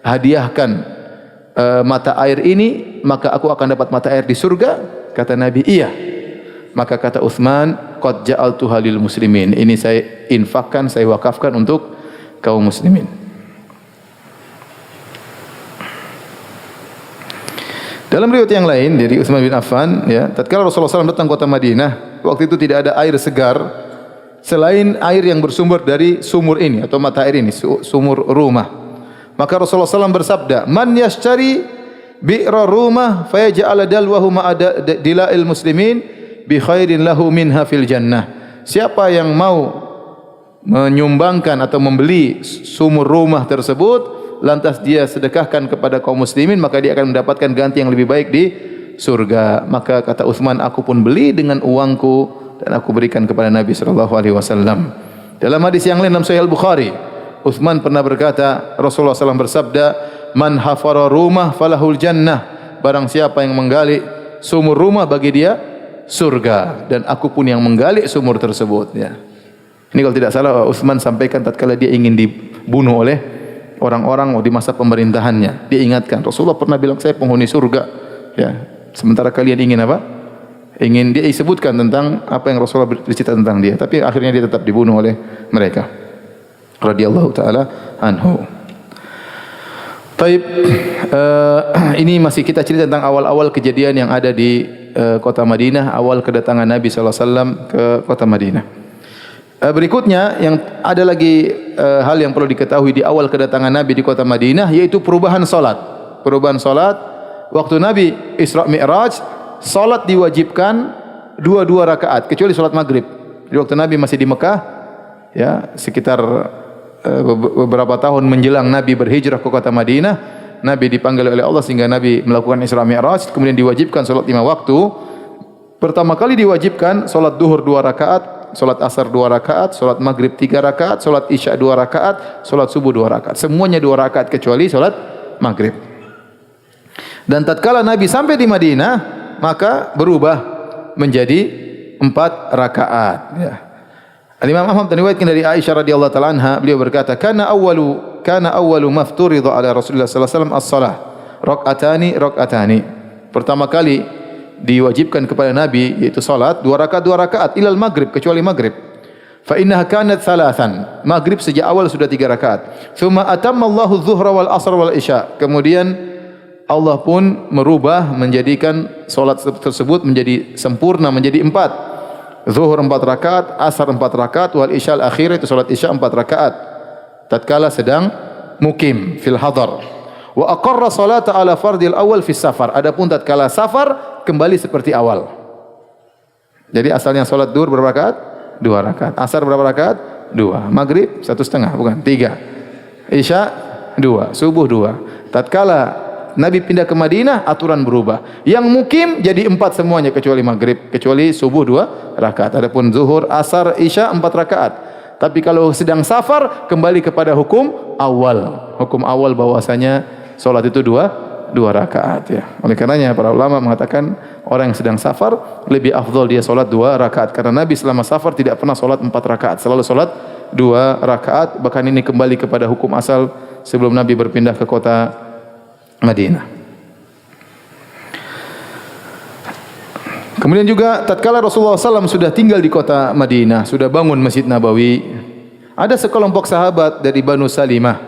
hadiahkan mata air ini, maka aku akan dapat mata air di surga? Kata Nabi, iya. Maka kata Utsman, qad ja'altuha lil muslimin. Ini saya infakkan, saya wakafkan untuk kaum muslimin. Dalam riwayat yang lain dari Utsman bin Affan, ya, tatkala Rasulullah SAW datang ke kota Madinah, waktu itu tidak ada air segar selain air yang bersumber dari sumur ini atau mata air ini, sumur rumah. Maka Rasulullah SAW bersabda, "Man yashtari bi'ra rumah fayaj'al dalwahu ma'ada dila'il muslimin bi khairin lahu minha fil jannah." Siapa yang mau menyumbangkan atau membeli sumur rumah tersebut, lantas dia sedekahkan kepada kaum muslimin, maka dia akan mendapatkan ganti yang lebih baik di surga. Maka kata Utsman, aku pun beli dengan uangku dan aku berikan kepada Nabi sallallahu alaihi wasallam. Dalam hadis yang lain dalam Sahih Al-Bukhari, Utsman pernah berkata, Rasulullah SAW bersabda, "Man hafara rumah falahul jannah." Barang siapa yang menggali sumur rumah, bagi dia surga, dan aku pun yang menggali sumur tersebut, ya. Ini kalau tidak salah Utsman sampaikan tatkala dia ingin dibunuh oleh orang-orang di masa pemerintahannya. Dia ingatkan, Rasulullah pernah bilang saya penghuni surga, ya. Sementara kalian ingin apa? Ingin, dia sebutkan tentang apa yang Rasulullah bercerita tentang dia, tapi akhirnya dia tetap dibunuh oleh mereka. Radhiyallahu taala anhu. Taib, ini masih kita cerita tentang awal-awal kejadian yang ada di kota Madinah, awal kedatangan Nabi sallallahu alaihi wasallam ke kota Madinah. Berikutnya yang ada lagi hal yang perlu diketahui di awal kedatangan Nabi di kota Madinah, yaitu perubahan salat. Perubahan salat waktu Nabi Isra Mi'raj, salat diwajibkan 2 rakaat kecuali salat maghrib. Di waktu Nabi masih di Mekah, ya, sekitar beberapa tahun menjelang Nabi berhijrah ke kota Madinah, Nabi dipanggil oleh Allah sehingga Nabi melakukan Isra Mi'raj, kemudian diwajibkan salat 5 waktu. Pertama kali diwajibkan salat duhur 2 rakaat, salat asar 2 rakaat, salat maghrib 3 rakaat, salat isya 2 rakaat, salat subuh 2 rakaat. Semuanya 2 rakaat kecuali salat maghrib. Dan tatkala Nabi sampai di Madinah, maka berubah menjadi 4 rakaat. Ya. Imam Ahmad meriwayatkan dari Aisyah radhiyallahu taala anha, beliau berkata, kana awwalu mafturidha ala Rasulullah sallallahu alaihi wasallam as-shalah, rak'atani. Pertama kali diwajibkan kepada Nabi yaitu salat 2 rakaat ilal maghrib, kecuali maghrib. Fa innaha kanat thalathan. Maghrib sejak awal sudah 3 rakaat. Tsumma atamma Allahu adh-dhuhra wal asr wal isya. Kemudian Allah pun merubah menjadikan salat tersebut menjadi sempurna menjadi 4. Zuhur 4 rakaat, asar 4 rakaat, wal isya al-akhir itu salat isya 4 rakaat. Tatkala sedang mukim fil hadar. Wa aqarra salata ala fardil awal fi safar. Adapun tatkala safar kembali seperti awal. Jadi asalnya salat duhur berapa rakaat? 2 rakaat. Asar berapa rakaat? 2. Maghrib 1,5 bukan 3. Isya 2, subuh 2. Tatkala Nabi pindah ke Madinah, aturan berubah. Yang mukim jadi 4 semuanya kecuali maghrib, kecuali subuh 2 rakaat. Adapun zuhur, asar, isya 4 rakaat. Tapi kalau sedang safar kembali kepada hukum awal. Hukum awal bahwasanya salat itu 2 rakaat ya. Oleh karenanya para ulama mengatakan orang yang sedang safar lebih afdal dia salat 2 rakaat karena Nabi selama safar tidak pernah salat 4 rakaat, selalu salat 2 rakaat. Bahkan ini kembali kepada hukum asal sebelum Nabi berpindah ke kota Madinah. Kemudian juga tatkala Rasulullah SAW sudah tinggal di kota Madinah, sudah bangun Masjid Nabawi, ada sekelompok sahabat dari Banu Salimah.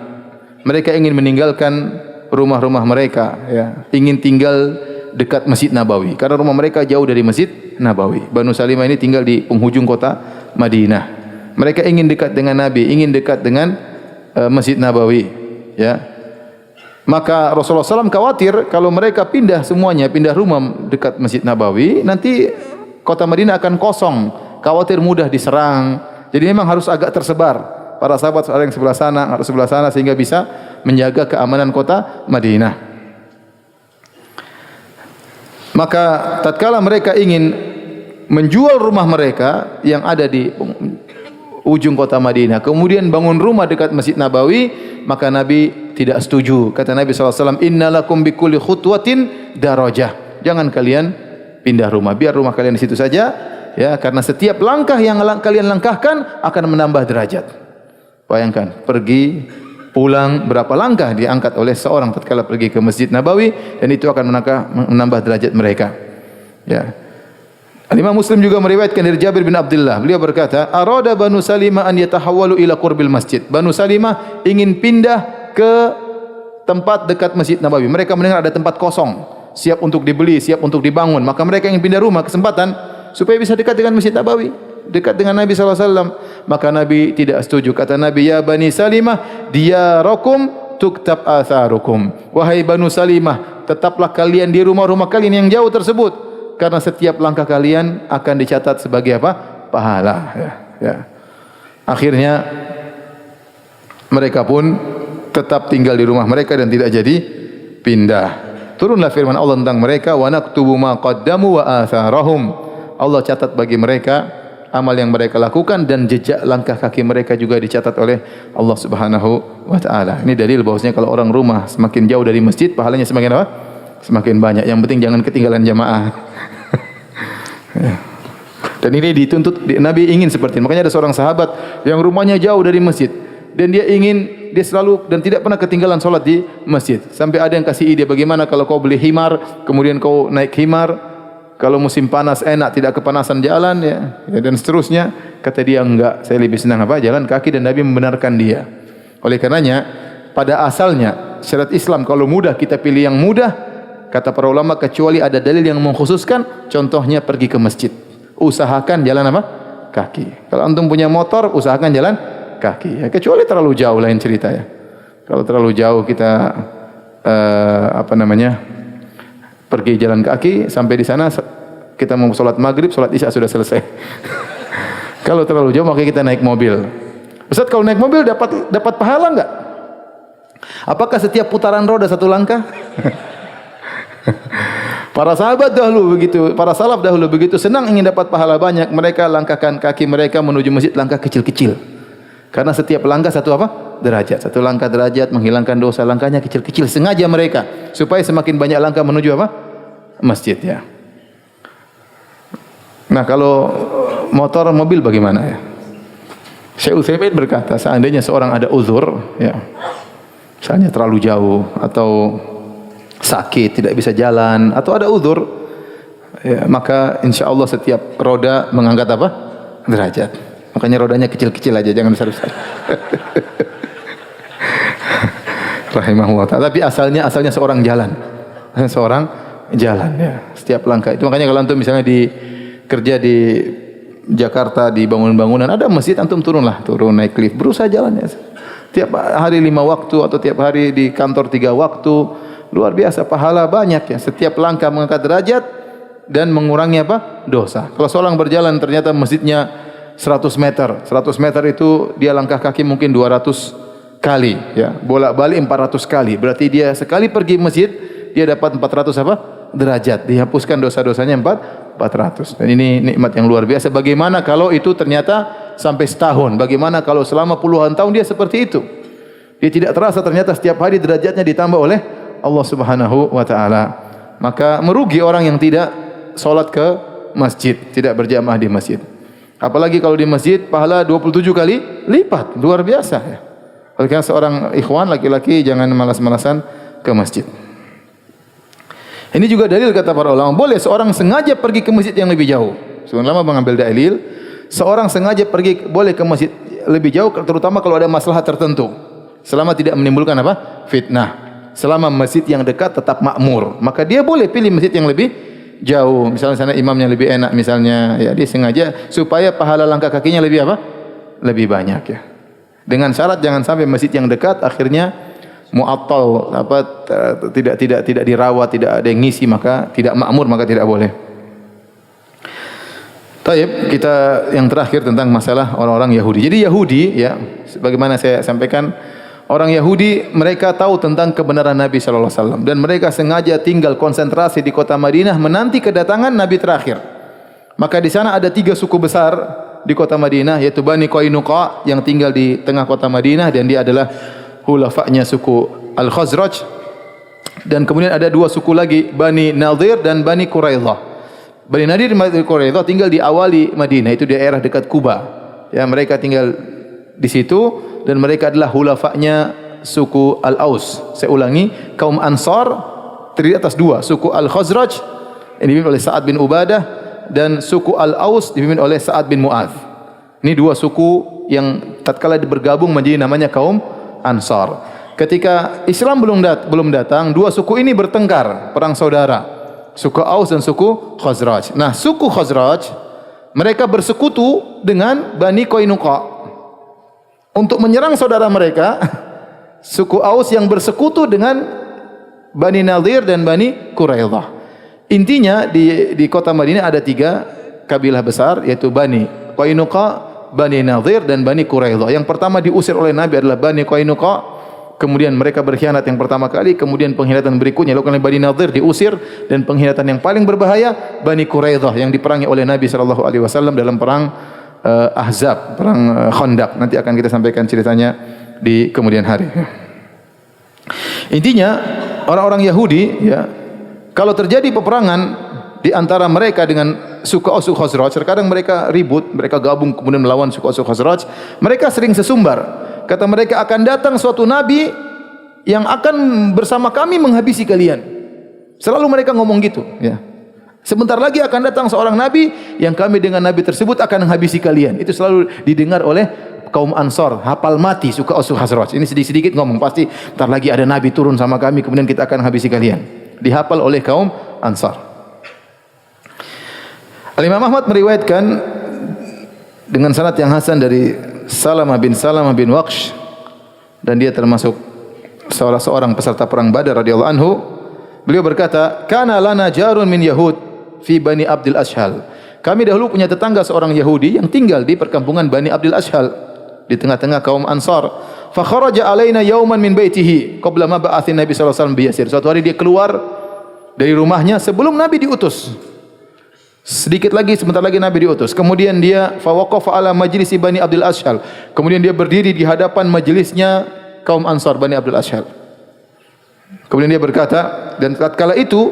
Mereka ingin meninggalkan rumah-rumah mereka, ya, ingin tinggal dekat Masjid Nabawi karena rumah mereka jauh dari Masjid Nabawi. Banu Salimah ini tinggal di penghujung kota Madinah. Mereka ingin dekat dengan Nabi, ingin dekat dengan Masjid Nabawi, ya. Maka Rasulullah SAW khawatir kalau mereka pindah semuanya, pindah rumah dekat Masjid Nabawi, nanti kota Madinah akan kosong, khawatir mudah diserang. Jadi memang harus agak tersebar. Para sahabat ada yang sebelah sana, harus sebelah sana sehingga bisa menjaga keamanan kota Madinah. Maka tatkala mereka ingin menjual rumah mereka yang ada di ujung kota Madinah, kemudian bangun rumah dekat Masjid Nabawi, maka Nabi tidak setuju. Kata Nabi SAW, innalakum bikulli khutwatin darajah. Jangan kalian pindah rumah, biar rumah kalian di situ saja, ya, karena setiap langkah yang kalian langkahkan akan menambah derajat. Bayangkan, pergi pulang berapa langkah diangkat oleh seorang tatkala pergi ke Masjid Nabawi, dan itu akan menambah derajat mereka. Ya. Imam Muslim juga meriwayatkan dari Jabir bin Abdullah. Beliau berkata, arada Banu Salimah an yatahawwalu ila qurbil masjid. Banu Salimah ingin pindah ke tempat dekat Masjid Nabawi. Mereka mendengar ada tempat kosong, siap untuk dibeli, siap untuk dibangun. Maka mereka ingin pindah rumah, kesempatan supaya bisa dekat dengan Masjid Nabawi, dekat dengan Nabi SAW. Maka Nabi tidak setuju. Kata Nabi, ya Bani Salimah, diyarakum tuktab atharukum. Wahai Banu Salimah, tetaplah kalian di rumah-rumah kalian yang jauh tersebut, karena setiap langkah kalian akan dicatat sebagai apa? Pahala. Ya. Akhirnya mereka pun tetap tinggal di rumah mereka dan tidak jadi pindah. Turunlah firman Allah tentang mereka, wa naktubu ma qaddamu wa atharahum. Allah catat bagi mereka amal yang mereka lakukan dan jejak langkah kaki mereka juga dicatat oleh Allah Subhanahu wa taala. Ini dalil bahwasanya kalau orang rumah semakin jauh dari masjid, pahalanya semakin apa? Semakin banyak. Yang penting jangan ketinggalan jamaah. Dan ini dituntut, Nabi ingin seperti ini. Makanya ada seorang sahabat yang rumahnya jauh dari masjid dan dia selalu dan tidak pernah ketinggalan salat di masjid. Sampai ada yang kasih ide, bagaimana kalau kau beli himar, kemudian kau naik himar, kalau musim panas enak, tidak kepanasan jalan, ya dan seterusnya. Kata dia, enggak, saya lebih senang apa? Jalan kaki, dan Nabi membenarkan dia. Oleh karenanya, pada asalnya syariat Islam kalau mudah kita pilih yang mudah, kata para ulama, kecuali ada dalil yang mengkhususkan. Contohnya pergi ke masjid, usahakan jalan apa? Kaki. Kalau antum punya motor, usahakan jalan kaki. Ya, kecuali terlalu jauh, lain cerita ya. Kalau terlalu jauh kita pergi jalan kaki, sampai di sana kita mau sholat maghrib, sholat isya sudah selesai. Kalau terlalu jauh maka kita naik mobil. Ustaz, kalau naik mobil dapat pahala enggak? Apakah setiap putaran roda satu langkah? Para sahabat dahulu begitu, para salaf dahulu begitu senang ingin dapat pahala banyak, mereka langkahkan kaki mereka menuju masjid langkah kecil-kecil. Karena setiap langkah satu apa? Derajat. Satu langkah derajat menghilangkan dosa, langkahnya kecil-kecil sengaja mereka supaya semakin banyak langkah menuju apa? Masjid ya. Nah, kalau motor mobil bagaimana ya? Syekh Utsaimin berkata, seandainya seorang ada uzur ya, misalnya terlalu jauh atau sakit, tidak bisa jalan atau ada uzur, ya, maka insya Allah setiap roda mengangkat apa? Derajat. Makanya rodanya kecil-kecil aja, jangan besar-besar. Rahimahullah. Tapi asalnya seorang jalan. Seorang jalan ya. Setiap langkah. Itu makanya kalau antum misalnya kerja di Jakarta di bangunan-bangunan ada masjid, antum turun naik lift, berusaha jalannya. Tiap hari 5 waktu atau tiap hari di kantor 3 waktu. Luar biasa, pahala banyak ya. Setiap langkah mengangkat derajat dan mengurangi apa? Dosa. Kalau seorang berjalan ternyata masjidnya 100 meter. 100 meter itu dia langkah kaki mungkin 200 kali ya. Bolak-balik 400 kali. Berarti dia sekali pergi masjid dia dapat 400 apa? Derajat. Dihapuskan dosa-dosanya 400. Dan ini nikmat yang luar biasa. Bagaimana kalau itu ternyata sampai setahun? Bagaimana kalau selama puluhan tahun dia seperti itu? Dia tidak terasa ternyata setiap hari derajatnya ditambah oleh Allah Subhanahu wa taala. Maka merugi orang yang tidak salat ke masjid, tidak berjamaah di masjid. Apalagi kalau di masjid pahala 27 kali lipat, luar biasa ya. Oleh karena seorang ikhwan laki-laki jangan malas-malasan ke masjid. Ini juga dalil kata para ulama, boleh seorang sengaja pergi ke masjid yang lebih jauh. Sebenarnya lama mengambil dalil, seorang sengaja pergi boleh ke masjid lebih jauh terutama kalau ada masalah tertentu. Selama tidak menimbulkan apa? Fitnah. Selama masjid yang dekat tetap makmur, maka dia boleh pilih masjid yang lebih jauh. Misalnya sana imamnya lebih enak misalnya, ya dia sengaja supaya pahala langkah kakinya lebih apa? Lebih banyak ya. Dengan syarat jangan sampai masjid yang dekat akhirnya mu'attal tidak dirawat, tidak ada yang ngisi, maka tidak makmur, maka tidak boleh. Taib, kita yang terakhir tentang masalah orang-orang Yahudi. Jadi Yahudi ya, sebagaimana saya sampaikan, orang Yahudi mereka tahu tentang kebenaran Nabi sallallahu alaihi wasallam dan mereka sengaja tinggal konsentrasi di kota Madinah menanti kedatangan Nabi terakhir. Maka di sana ada 3 suku besar di kota Madinah, yaitu Bani Qainuqa yang tinggal di tengah kota Madinah dan dia adalah hulafa'nya suku Al-Khazraj. Dan kemudian ada 2 suku lagi, Bani Nadir dan Bani Quraidah. Bani Nadir dan Bani Quraidah tinggal di awali Madinah, itu di daerah dekat Kuba. Ya, mereka tinggal di situ. Dan mereka adalah hulafa'nya suku Al-Aus. Saya ulangi, kaum Ansar terdiri atas 2, suku Al-Khazraj yang dipimpin oleh Sa'ad bin Ubadah dan suku Al-Aus dipimpin oleh Sa'ad bin Mu'adz. Ini 2 suku yang tatkala bergabung menjadi namanya kaum Ansar. Ketika Islam belum datang, 2 suku ini bertengkar, perang saudara. Suku Aus dan suku Khazraj. Nah, suku Khazraj mereka bersekutu dengan Bani Qainuqa untuk menyerang saudara mereka, suku Aus yang bersekutu dengan Bani Nadir dan Bani Quraidah. Intinya di kota Madinah ada 3 kabilah besar, yaitu Bani Qainuqa, Bani Nadir dan Bani Quraidah. Yang pertama diusir oleh Nabi adalah Bani Qainuqa, kemudian mereka berkhianat yang pertama kali, kemudian pengkhianatan berikutnya dilakukan oleh Bani Nadir, diusir, dan pengkhianatan yang paling berbahaya Bani Quraidah yang diperangi oleh Nabi sallallahu alaihi wasallam dalam perang Ahzab, perang Khandaq. Nanti akan kita sampaikan ceritanya di kemudian hari. Intinya orang-orang Yahudi ya, kalau terjadi peperangan di antara mereka dengan suku Aus Khazraj, terkadang mereka ribut, mereka gabung kemudian melawan suku Aus Khazraj, mereka sering sesumbar. Kata mereka, akan datang suatu nabi yang akan bersama kami menghabisi kalian. Selalu mereka ngomong gitu ya. Sebentar lagi akan datang seorang nabi yang kami dengan nabi tersebut akan menghabisi kalian. Itu selalu didengar oleh kaum Ansar, hafal mati suku Aus Khazraj. Ini sedikit-sedikit ngomong, pasti entar lagi ada nabi turun sama kami kemudian kita akan habisi kalian. Dihafal oleh kaum Ansar. Al-Imam Ahmad meriwayatkan dengan sanad yang hasan dari Salamah bin Waqsh, dan dia termasuk salah seorang peserta perang Badar radhiyallahu anhu. Beliau berkata, "Kana lana jarun min Yahud fi Bani Abdul Ashhal." Kami dahulu punya tetangga seorang Yahudi yang tinggal di perkampungan Bani Abdul Ashhal di tengah-tengah kaum Ansar. Fa kharaja alaina yawman min baitihi qabla ma ba'athin Nabi sallallahu alaihi wasallam biyasir. Suatu hari dia keluar dari rumahnya sebelum Nabi diutus. Sedikit lagi, sebentar lagi Nabi diutus. Kemudian dia fa waqafa ala majlisi Bani Abdul Ashhal. Kemudian dia berdiri di hadapan majelisnya kaum Ansar Bani Abdul Ashhal. Kemudian dia berkata, dan tatkala itu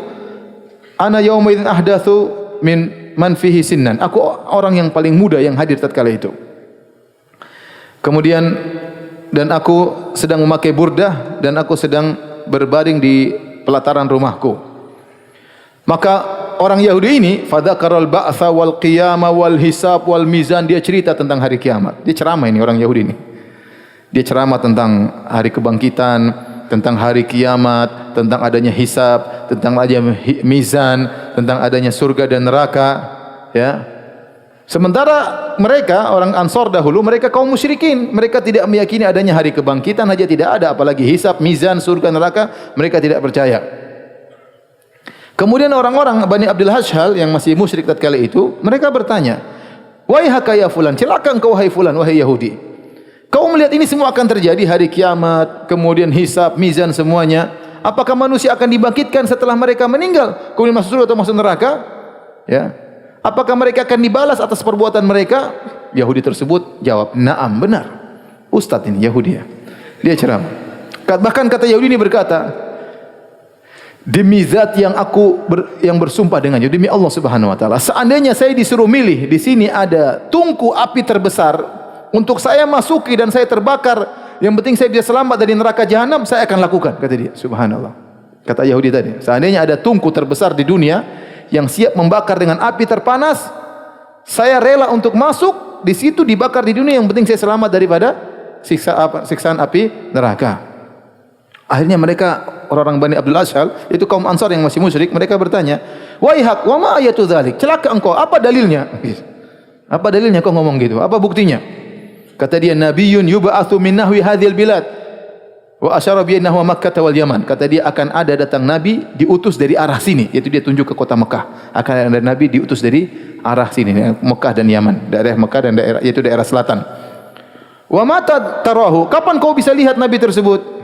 ana yauma idzin ahdatsu min man fihi sinnan. Aku orang yang paling muda yang hadir tatkala itu. Kemudian dan aku sedang memakai burdah dan aku sedang berbaring di pelataran rumahku. Maka orang Yahudi ini fadzakaral ba'tsa wal qiyamah wal hisab wal mizan, dia cerita tentang hari kiamat. Dia ceramah ini orang Yahudi ini. Dia ceramah tentang hari kebangkitan, tentang hari kiamat, tentang adanya hisab, tentang adanya mizan, tentang adanya surga dan neraka, ya. Sementara mereka orang Ansar dahulu, mereka kaum musyrikin, mereka tidak meyakini adanya hari kebangkitan saja tidak ada, apalagi hisab, mizan, surga, neraka, mereka tidak percaya. Kemudian orang-orang Bani Abdul Ashhal yang masih musyrik tatkala itu, mereka bertanya, "Waihaka ya fulan, celaka engkau wahai fulan, wahai Yahudi. Kau melihat ini semua akan terjadi, hari kiamat, kemudian hisab, mizan semuanya. Apakah manusia akan dibangkitkan setelah mereka meninggal, kemudian masuk surga atau masuk neraka? Ya. Apakah mereka akan dibalas atas perbuatan mereka?" Yahudi tersebut jawab, "Na'am, benar." Ustaz ini Yahudi ya. Dia ceramah. Bahkan kata Yahudi ini berkata, "Demi zat yang yang bersumpah dengannya, demi Allah Subhanahu wa taala, seandainya saya disuruh milih, di sini ada tungku api terbesar untuk saya masuki dan saya terbakar, yang penting saya bisa selamat dari neraka jahanam, saya akan lakukan," kata dia. Subhanallah. Kata Yahudi tadi, seandainya ada tungku terbesar di dunia yang siap membakar dengan api terpanas, saya rela untuk masuk di situ, dibakar di dunia, yang penting saya selamat daripada siksaan api neraka. Akhirnya mereka orang-orang Bani Abdul Ashhal, itu kaum Ansar yang masih musyrik, mereka bertanya, "Waihak, wa ma ayatu dzalik?" Celaka engkau, apa dalilnya? Apa dalilnya kau ngomong gitu? Apa buktinya? Kata dia, "Nabiyyun yub'atsu min nahwi hadhil bilad." Wa asyara bi annahu Makkah wal Yaman. Kata dia akan ada datang nabi diutus dari arah sini, yaitu dia tunjuk ke kota Mekah. Akan ada nabi diutus dari arah sini, Mekah dan Yaman, daerah Mekah dan daerah yaitu daerah selatan. Wa mata tarahu, kapan kau bisa lihat nabi tersebut?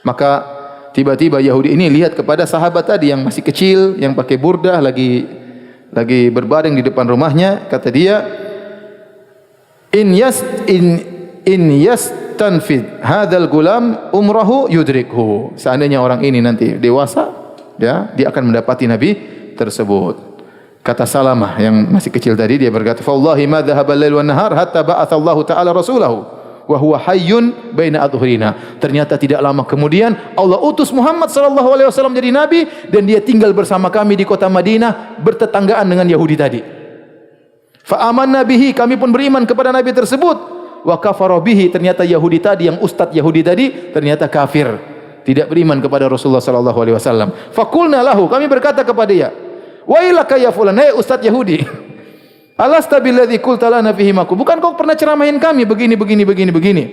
Maka tiba-tiba Yahudi ini lihat kepada sahabat tadi yang masih kecil, yang pakai burdah, lagi berbaring di depan rumahnya. Kata dia, in yastanfid hadzal gulam umrahu yudrikhu. Seandainya orang ini nanti dewasa, ya, dia akan mendapati nabi tersebut. Kata Salamah yang masih kecil tadi, dia berkata, "Fa wallahi ma dhahaba al-lail wan nahar hatta ba'atha Allah taala rasulahu wa huwa hayyun baina adhhurina." Ternyata tidak lama kemudian Allah utus Muhammad sallallahu alaihi wasallam jadi nabi, dan dia tinggal bersama kami di kota Madinah, bertetanggaan dengan Yahudi tadi. Fa amanna bihi, kami pun beriman kepada nabi tersebut. Wa kafara bihi, ternyata Yahudi tadi, yang ustaz Yahudi tadi, ternyata kafir, tidak beriman kepada Rasulullah sallallahu alaihi wasallam. Fa qulna lahu, kami berkata kepada dia, "Wailaka ya fulan, hai ustaz Yahudi, alasta billadzi qulta lana fihi maku." Bukan kau pernah ceramahin kami begini.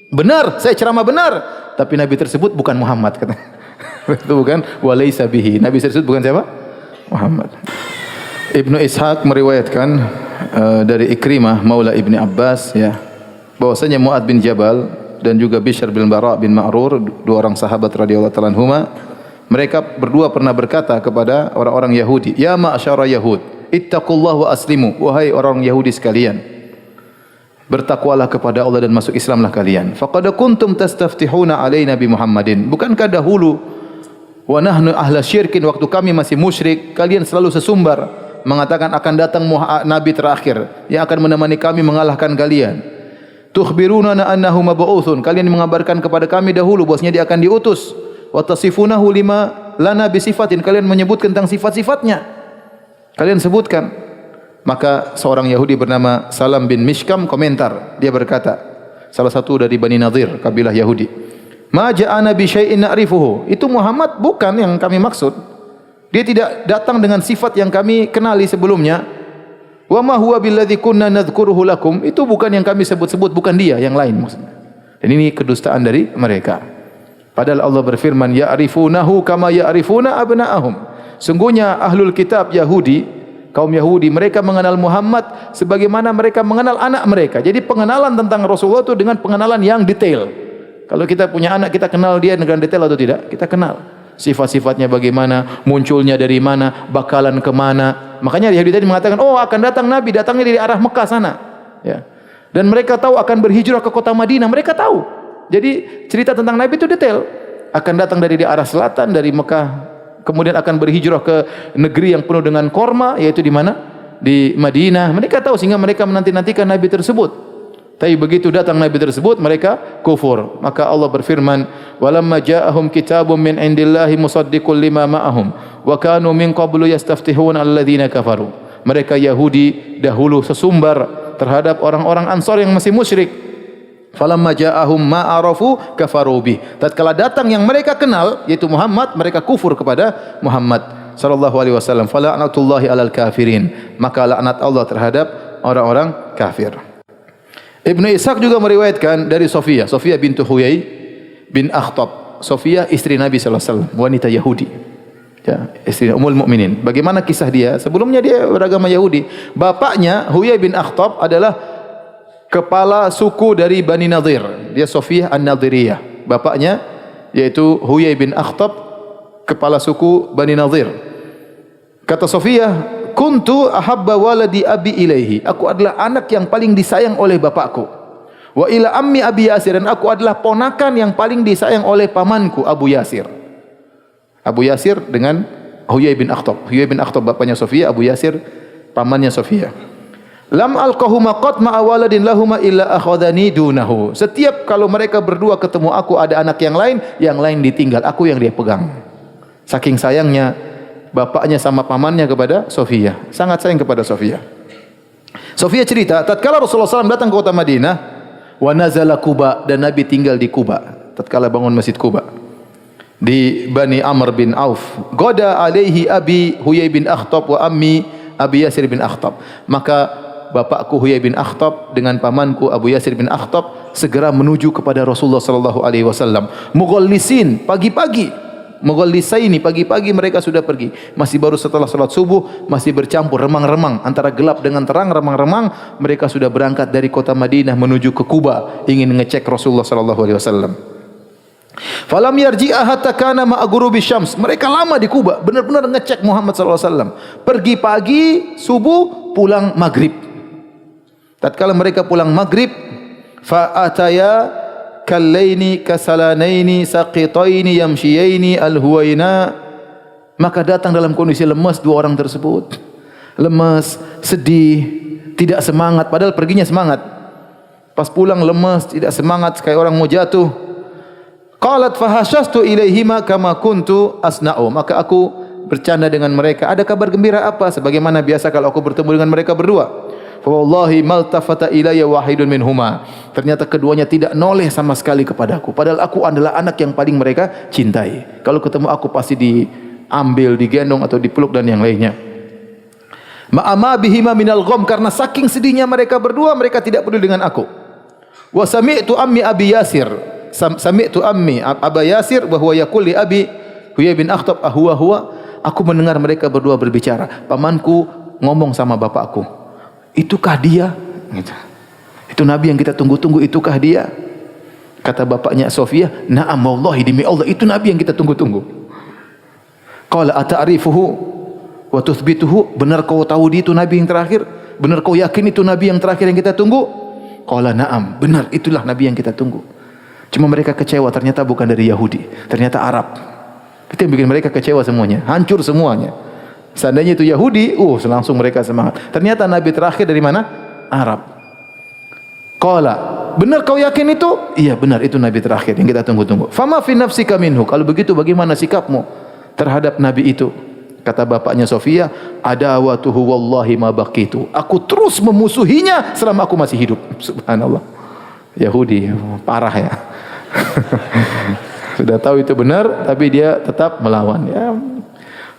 Benar, saya ceramah benar, tapi nabi tersebut bukan Muhammad, kata. Itu bukan walaysa bihi. Nabi tersebut bukan siapa? Muhammad. Ibnu Ishaq meriwayatkan dari Ikrimah maula Ibni Abbas, ya, bahwasanya Mu'ad bin Jabal dan juga Bishr bin Bara bin Ma'rur, dua orang sahabat radhiyallahu ta'ala anhuma, mereka berdua pernah berkata kepada orang-orang Yahudi, "Ya ma'syara Yahud, ittaqullaha wa aslimu." Wahai orang Yahudi sekalian, bertakwalah kepada Allah dan masuk Islamlah kalian. Faqad kuntum tastaftihuna alaina bi Muhammadin. Bukankah dahulu wa nahnu ahla syirkin, waktu kami masih musyrik, kalian selalu sesumbar mengatakan akan datang nabi terakhir yang akan menemani kami mengalahkan kalian. Tukhbiruna annahu mab'utsun, kalian mengabarkan kepada kami dahulu bahwasanya dia akan diutus. Wa tasifunahu lima lana bi sifatin, kalian menyebutkan tentang sifat-sifatnya. Kalian sebutkan. Maka seorang Yahudi bernama Salam bin Mishkam komentar, dia berkata, salah satu dari Bani Nadir, kabilah Yahudi, "Ma ja'ana bi syai'in na'rifuhu." Itu Muhammad bukan yang kami maksud. Dia tidak datang dengan sifat yang kami kenali sebelumnya. Wa ma huwa billadzi kunna nadhkuruhu lakum. Itu bukan yang kami sebut-sebut, bukan dia, yang lain maksudnya. Dan ini kedustaan dari mereka. Padahal Allah berfirman, "Ya'rifunahu kama ya'rifuna abna'ahum." Sungguhnya ahlul kitab Yahudi, Kaum Yahudi mereka mengenal Muhammad sebagaimana mereka mengenal anak mereka. Jadi pengenalan tentang Rasulullah itu dengan pengenalan yang detail. Kalau kita punya anak, kita kenal dia dengan detail atau tidak? Kita kenal. Sifat-sifatnya bagaimana, munculnya dari mana, bakalan kemana. Makanya Yahudi tadi mengatakan, oh akan datang Nabi, datangnya dari arah Mekah sana. Ya. Dan mereka tahu akan berhijrah ke kota Madinah, mereka tahu. Jadi cerita tentang Nabi itu detail. Akan datang dari arah selatan, dari Mekah, kemudian akan berhijrah ke negeri yang penuh dengan korma, yaitu di mana? Di Madinah. Mereka tahu sehingga mereka menanti-nantikan Nabi tersebut. Tapi begitu datang Nabi tersebut, mereka kufur. Maka Allah berfirman, "Walamma ja'ahum kitabun min indillahi musaddiqul lima ma'ahum, wa kanu min qablu yastaftihuna alladhina kafaru." Mereka Yahudi dahulu sesumbar terhadap orang-orang Ansar yang masih musyrik. Falamma ja'ahum ma arafu kafaru bih. Tatkala datang yang mereka kenal yaitu Muhammad, mereka kufur kepada Muhammad sallallahu alaihi wasallam. Fala'natullahi 'alal kafirin. Maka laknat Allah terhadap orang-orang kafir. Ibnu Ishaq juga meriwayatkan dari Sofia bintu Huyai bin Akhtab. Sofia istri Nabi sallallahu alaihi wasallam, wanita Yahudi. Ya, istri Ummul Mukminin. Bagaimana kisah dia? Sebelumnya dia beragama Yahudi. Bapaknya Huyai bin Akhtab adalah kepala suku dari Bani Nadir. Dia Sofia An-Nadiriyah. Bapaknya yaitu Huyai bin Akhtab, kepala suku Bani Nadir. Kata Sofia, kuntu ahabba waladi abi ilaihi. Aku adalah anak yang paling disayang oleh bapakku. Wa ila ammi Abi Yasir, dan aku adalah ponakan yang paling disayang oleh pamanku Abu Yasir. Abu Yasir dengan Huyai bin Akhtab. Huyai bin Akhtab bapaknya Sofia, Abu Yasir pamannya Sofia. Lam alqahuma qad ma'a waladin lahuma illa akhadhani dunahu. Setiap kalau mereka berdua ketemu aku ada anak yang lain ditinggal, aku yang dia pegang. Saking sayangnya bapaknya sama pamannya kepada Sofia. Sangat sayang kepada Sofia. Sofia cerita, tatkala Rasulullah SAW datang ke kota Madinah, wa nazala Quba, dan Nabi tinggal di Quba. Tatkala bangun Masjid Quba di Bani Amr bin Auf. Goda alaihi abi Huyai bin Akhtab wa ammi Abi Yasir bin Akhtab. Maka bapakku Huyai bin Akhtab dengan pamanku Abu Yasir bin Akhtab segera menuju kepada Rasulullah sallallahu alaihi wasallam. Mughallisin, pagi-pagi. Mughallisaini, pagi-pagi mereka sudah pergi. Masih baru setelah salat subuh, masih bercampur remang-remang antara gelap dengan terang, remang-remang. Mereka sudah berangkat dari kota Madinah menuju ke Quba, ingin ngecek Rasulullah sallallahu alaihi wasallam. Falam yarji'a hatta kana ma'a ghurubi syams. Mereka lama di Quba, benar-benar ngecek Muhammad sallallahu alaihi wasallam. Pergi pagi, subuh, pulang maghrib. Tatkala mereka pulang maghrib, fa ataya kallaini kasalanaini saqitaini yamshiyaini alhuwaina, maka datang dalam kondisi lemas dua orang tersebut. Lemas, sedih, tidak semangat, padahal perginya semangat. Pas pulang lemas, tidak semangat, kayak orang mau jatuh. Qalat fahashastu ilaihima kama kuntu asna'u. Maka aku bercanda dengan mereka. Ada kabar gembira apa? Sebagaimana biasa kalau aku bertemu dengan mereka berdua. Wallahi maltafata ilayya wahidun minhuma. Ternyata keduanya tidak noleh sama sekali kepadaku. Padahal aku adalah anak yang paling mereka cintai. Kalau ketemu aku pasti diambil, digendong atau dipeluk dan yang lainnya. Ma'ama bihima minal gham, karena saking sedihnya mereka berdua, mereka tidak peduli dengan aku. Wa sami'tu ammi Abi Yasir. Sami'tu ammi Aba Yasir wa huwa yaqul li Abi Huyai bin Akhtab huwa. Aku mendengar mereka berdua berbicara. Pamanku ngomong sama bapakku, itukah dia? Gitu. Itu Nabi yang kita tunggu-tunggu, itukah dia? Kata bapaknya Sofia, na'am wallahi, demi Allah itu Nabi yang kita tunggu-tunggu. Qala ata'rifuhu wa tuthbituhu, benar kau tahu dia itu Nabi yang terakhir? Benar kau yakin itu Nabi yang terakhir yang kita tunggu? Qala na'am, benar itulah Nabi yang kita tunggu. Cuma mereka kecewa, ternyata bukan dari Yahudi, ternyata Arab. Itu yang bikin mereka kecewa semuanya, hancur semuanya. Seandainya itu Yahudi, langsung mereka semangat. Ternyata Nabi terakhir dari mana? Arab. Qala, benar kau yakin itu? Iya benar, itu Nabi terakhir yang kita tunggu-tunggu. Fama fi nafsika minhu, kalau begitu bagaimana sikapmu terhadap Nabi itu? Kata bapaknya Sofia, adawatuhu wallahi ma baqitu. Aku terus memusuhinya selama aku masih hidup. Subhanallah. Yahudi, parah ya. Sudah tahu itu benar, tapi dia tetap melawan. Ya.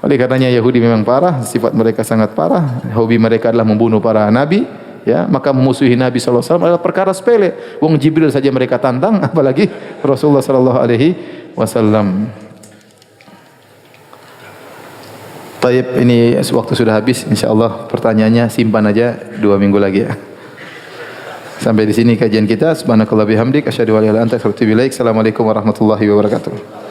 Oleh karenanya Yahudi memang parah, sifat mereka sangat parah. Hobi mereka adalah membunuh para nabi, ya, maka memusuhi Nabi sallallahu alaihi wasallam adalah perkara sepele. Wong Jibril saja mereka tantang, apalagi Rasulullah sallallahu alaihi wasallam. Taib, ini waktu sudah habis. Insyaallah pertanyaannya simpan aja 2 minggu lagi ya. Sampai di sini kajian kita. Subhanakallah bihamdik asyhadu an la ilaha illa anta astaghfiruka wa atubu ilaik. Assalamualaikum warahmatullahi wabarakatuh.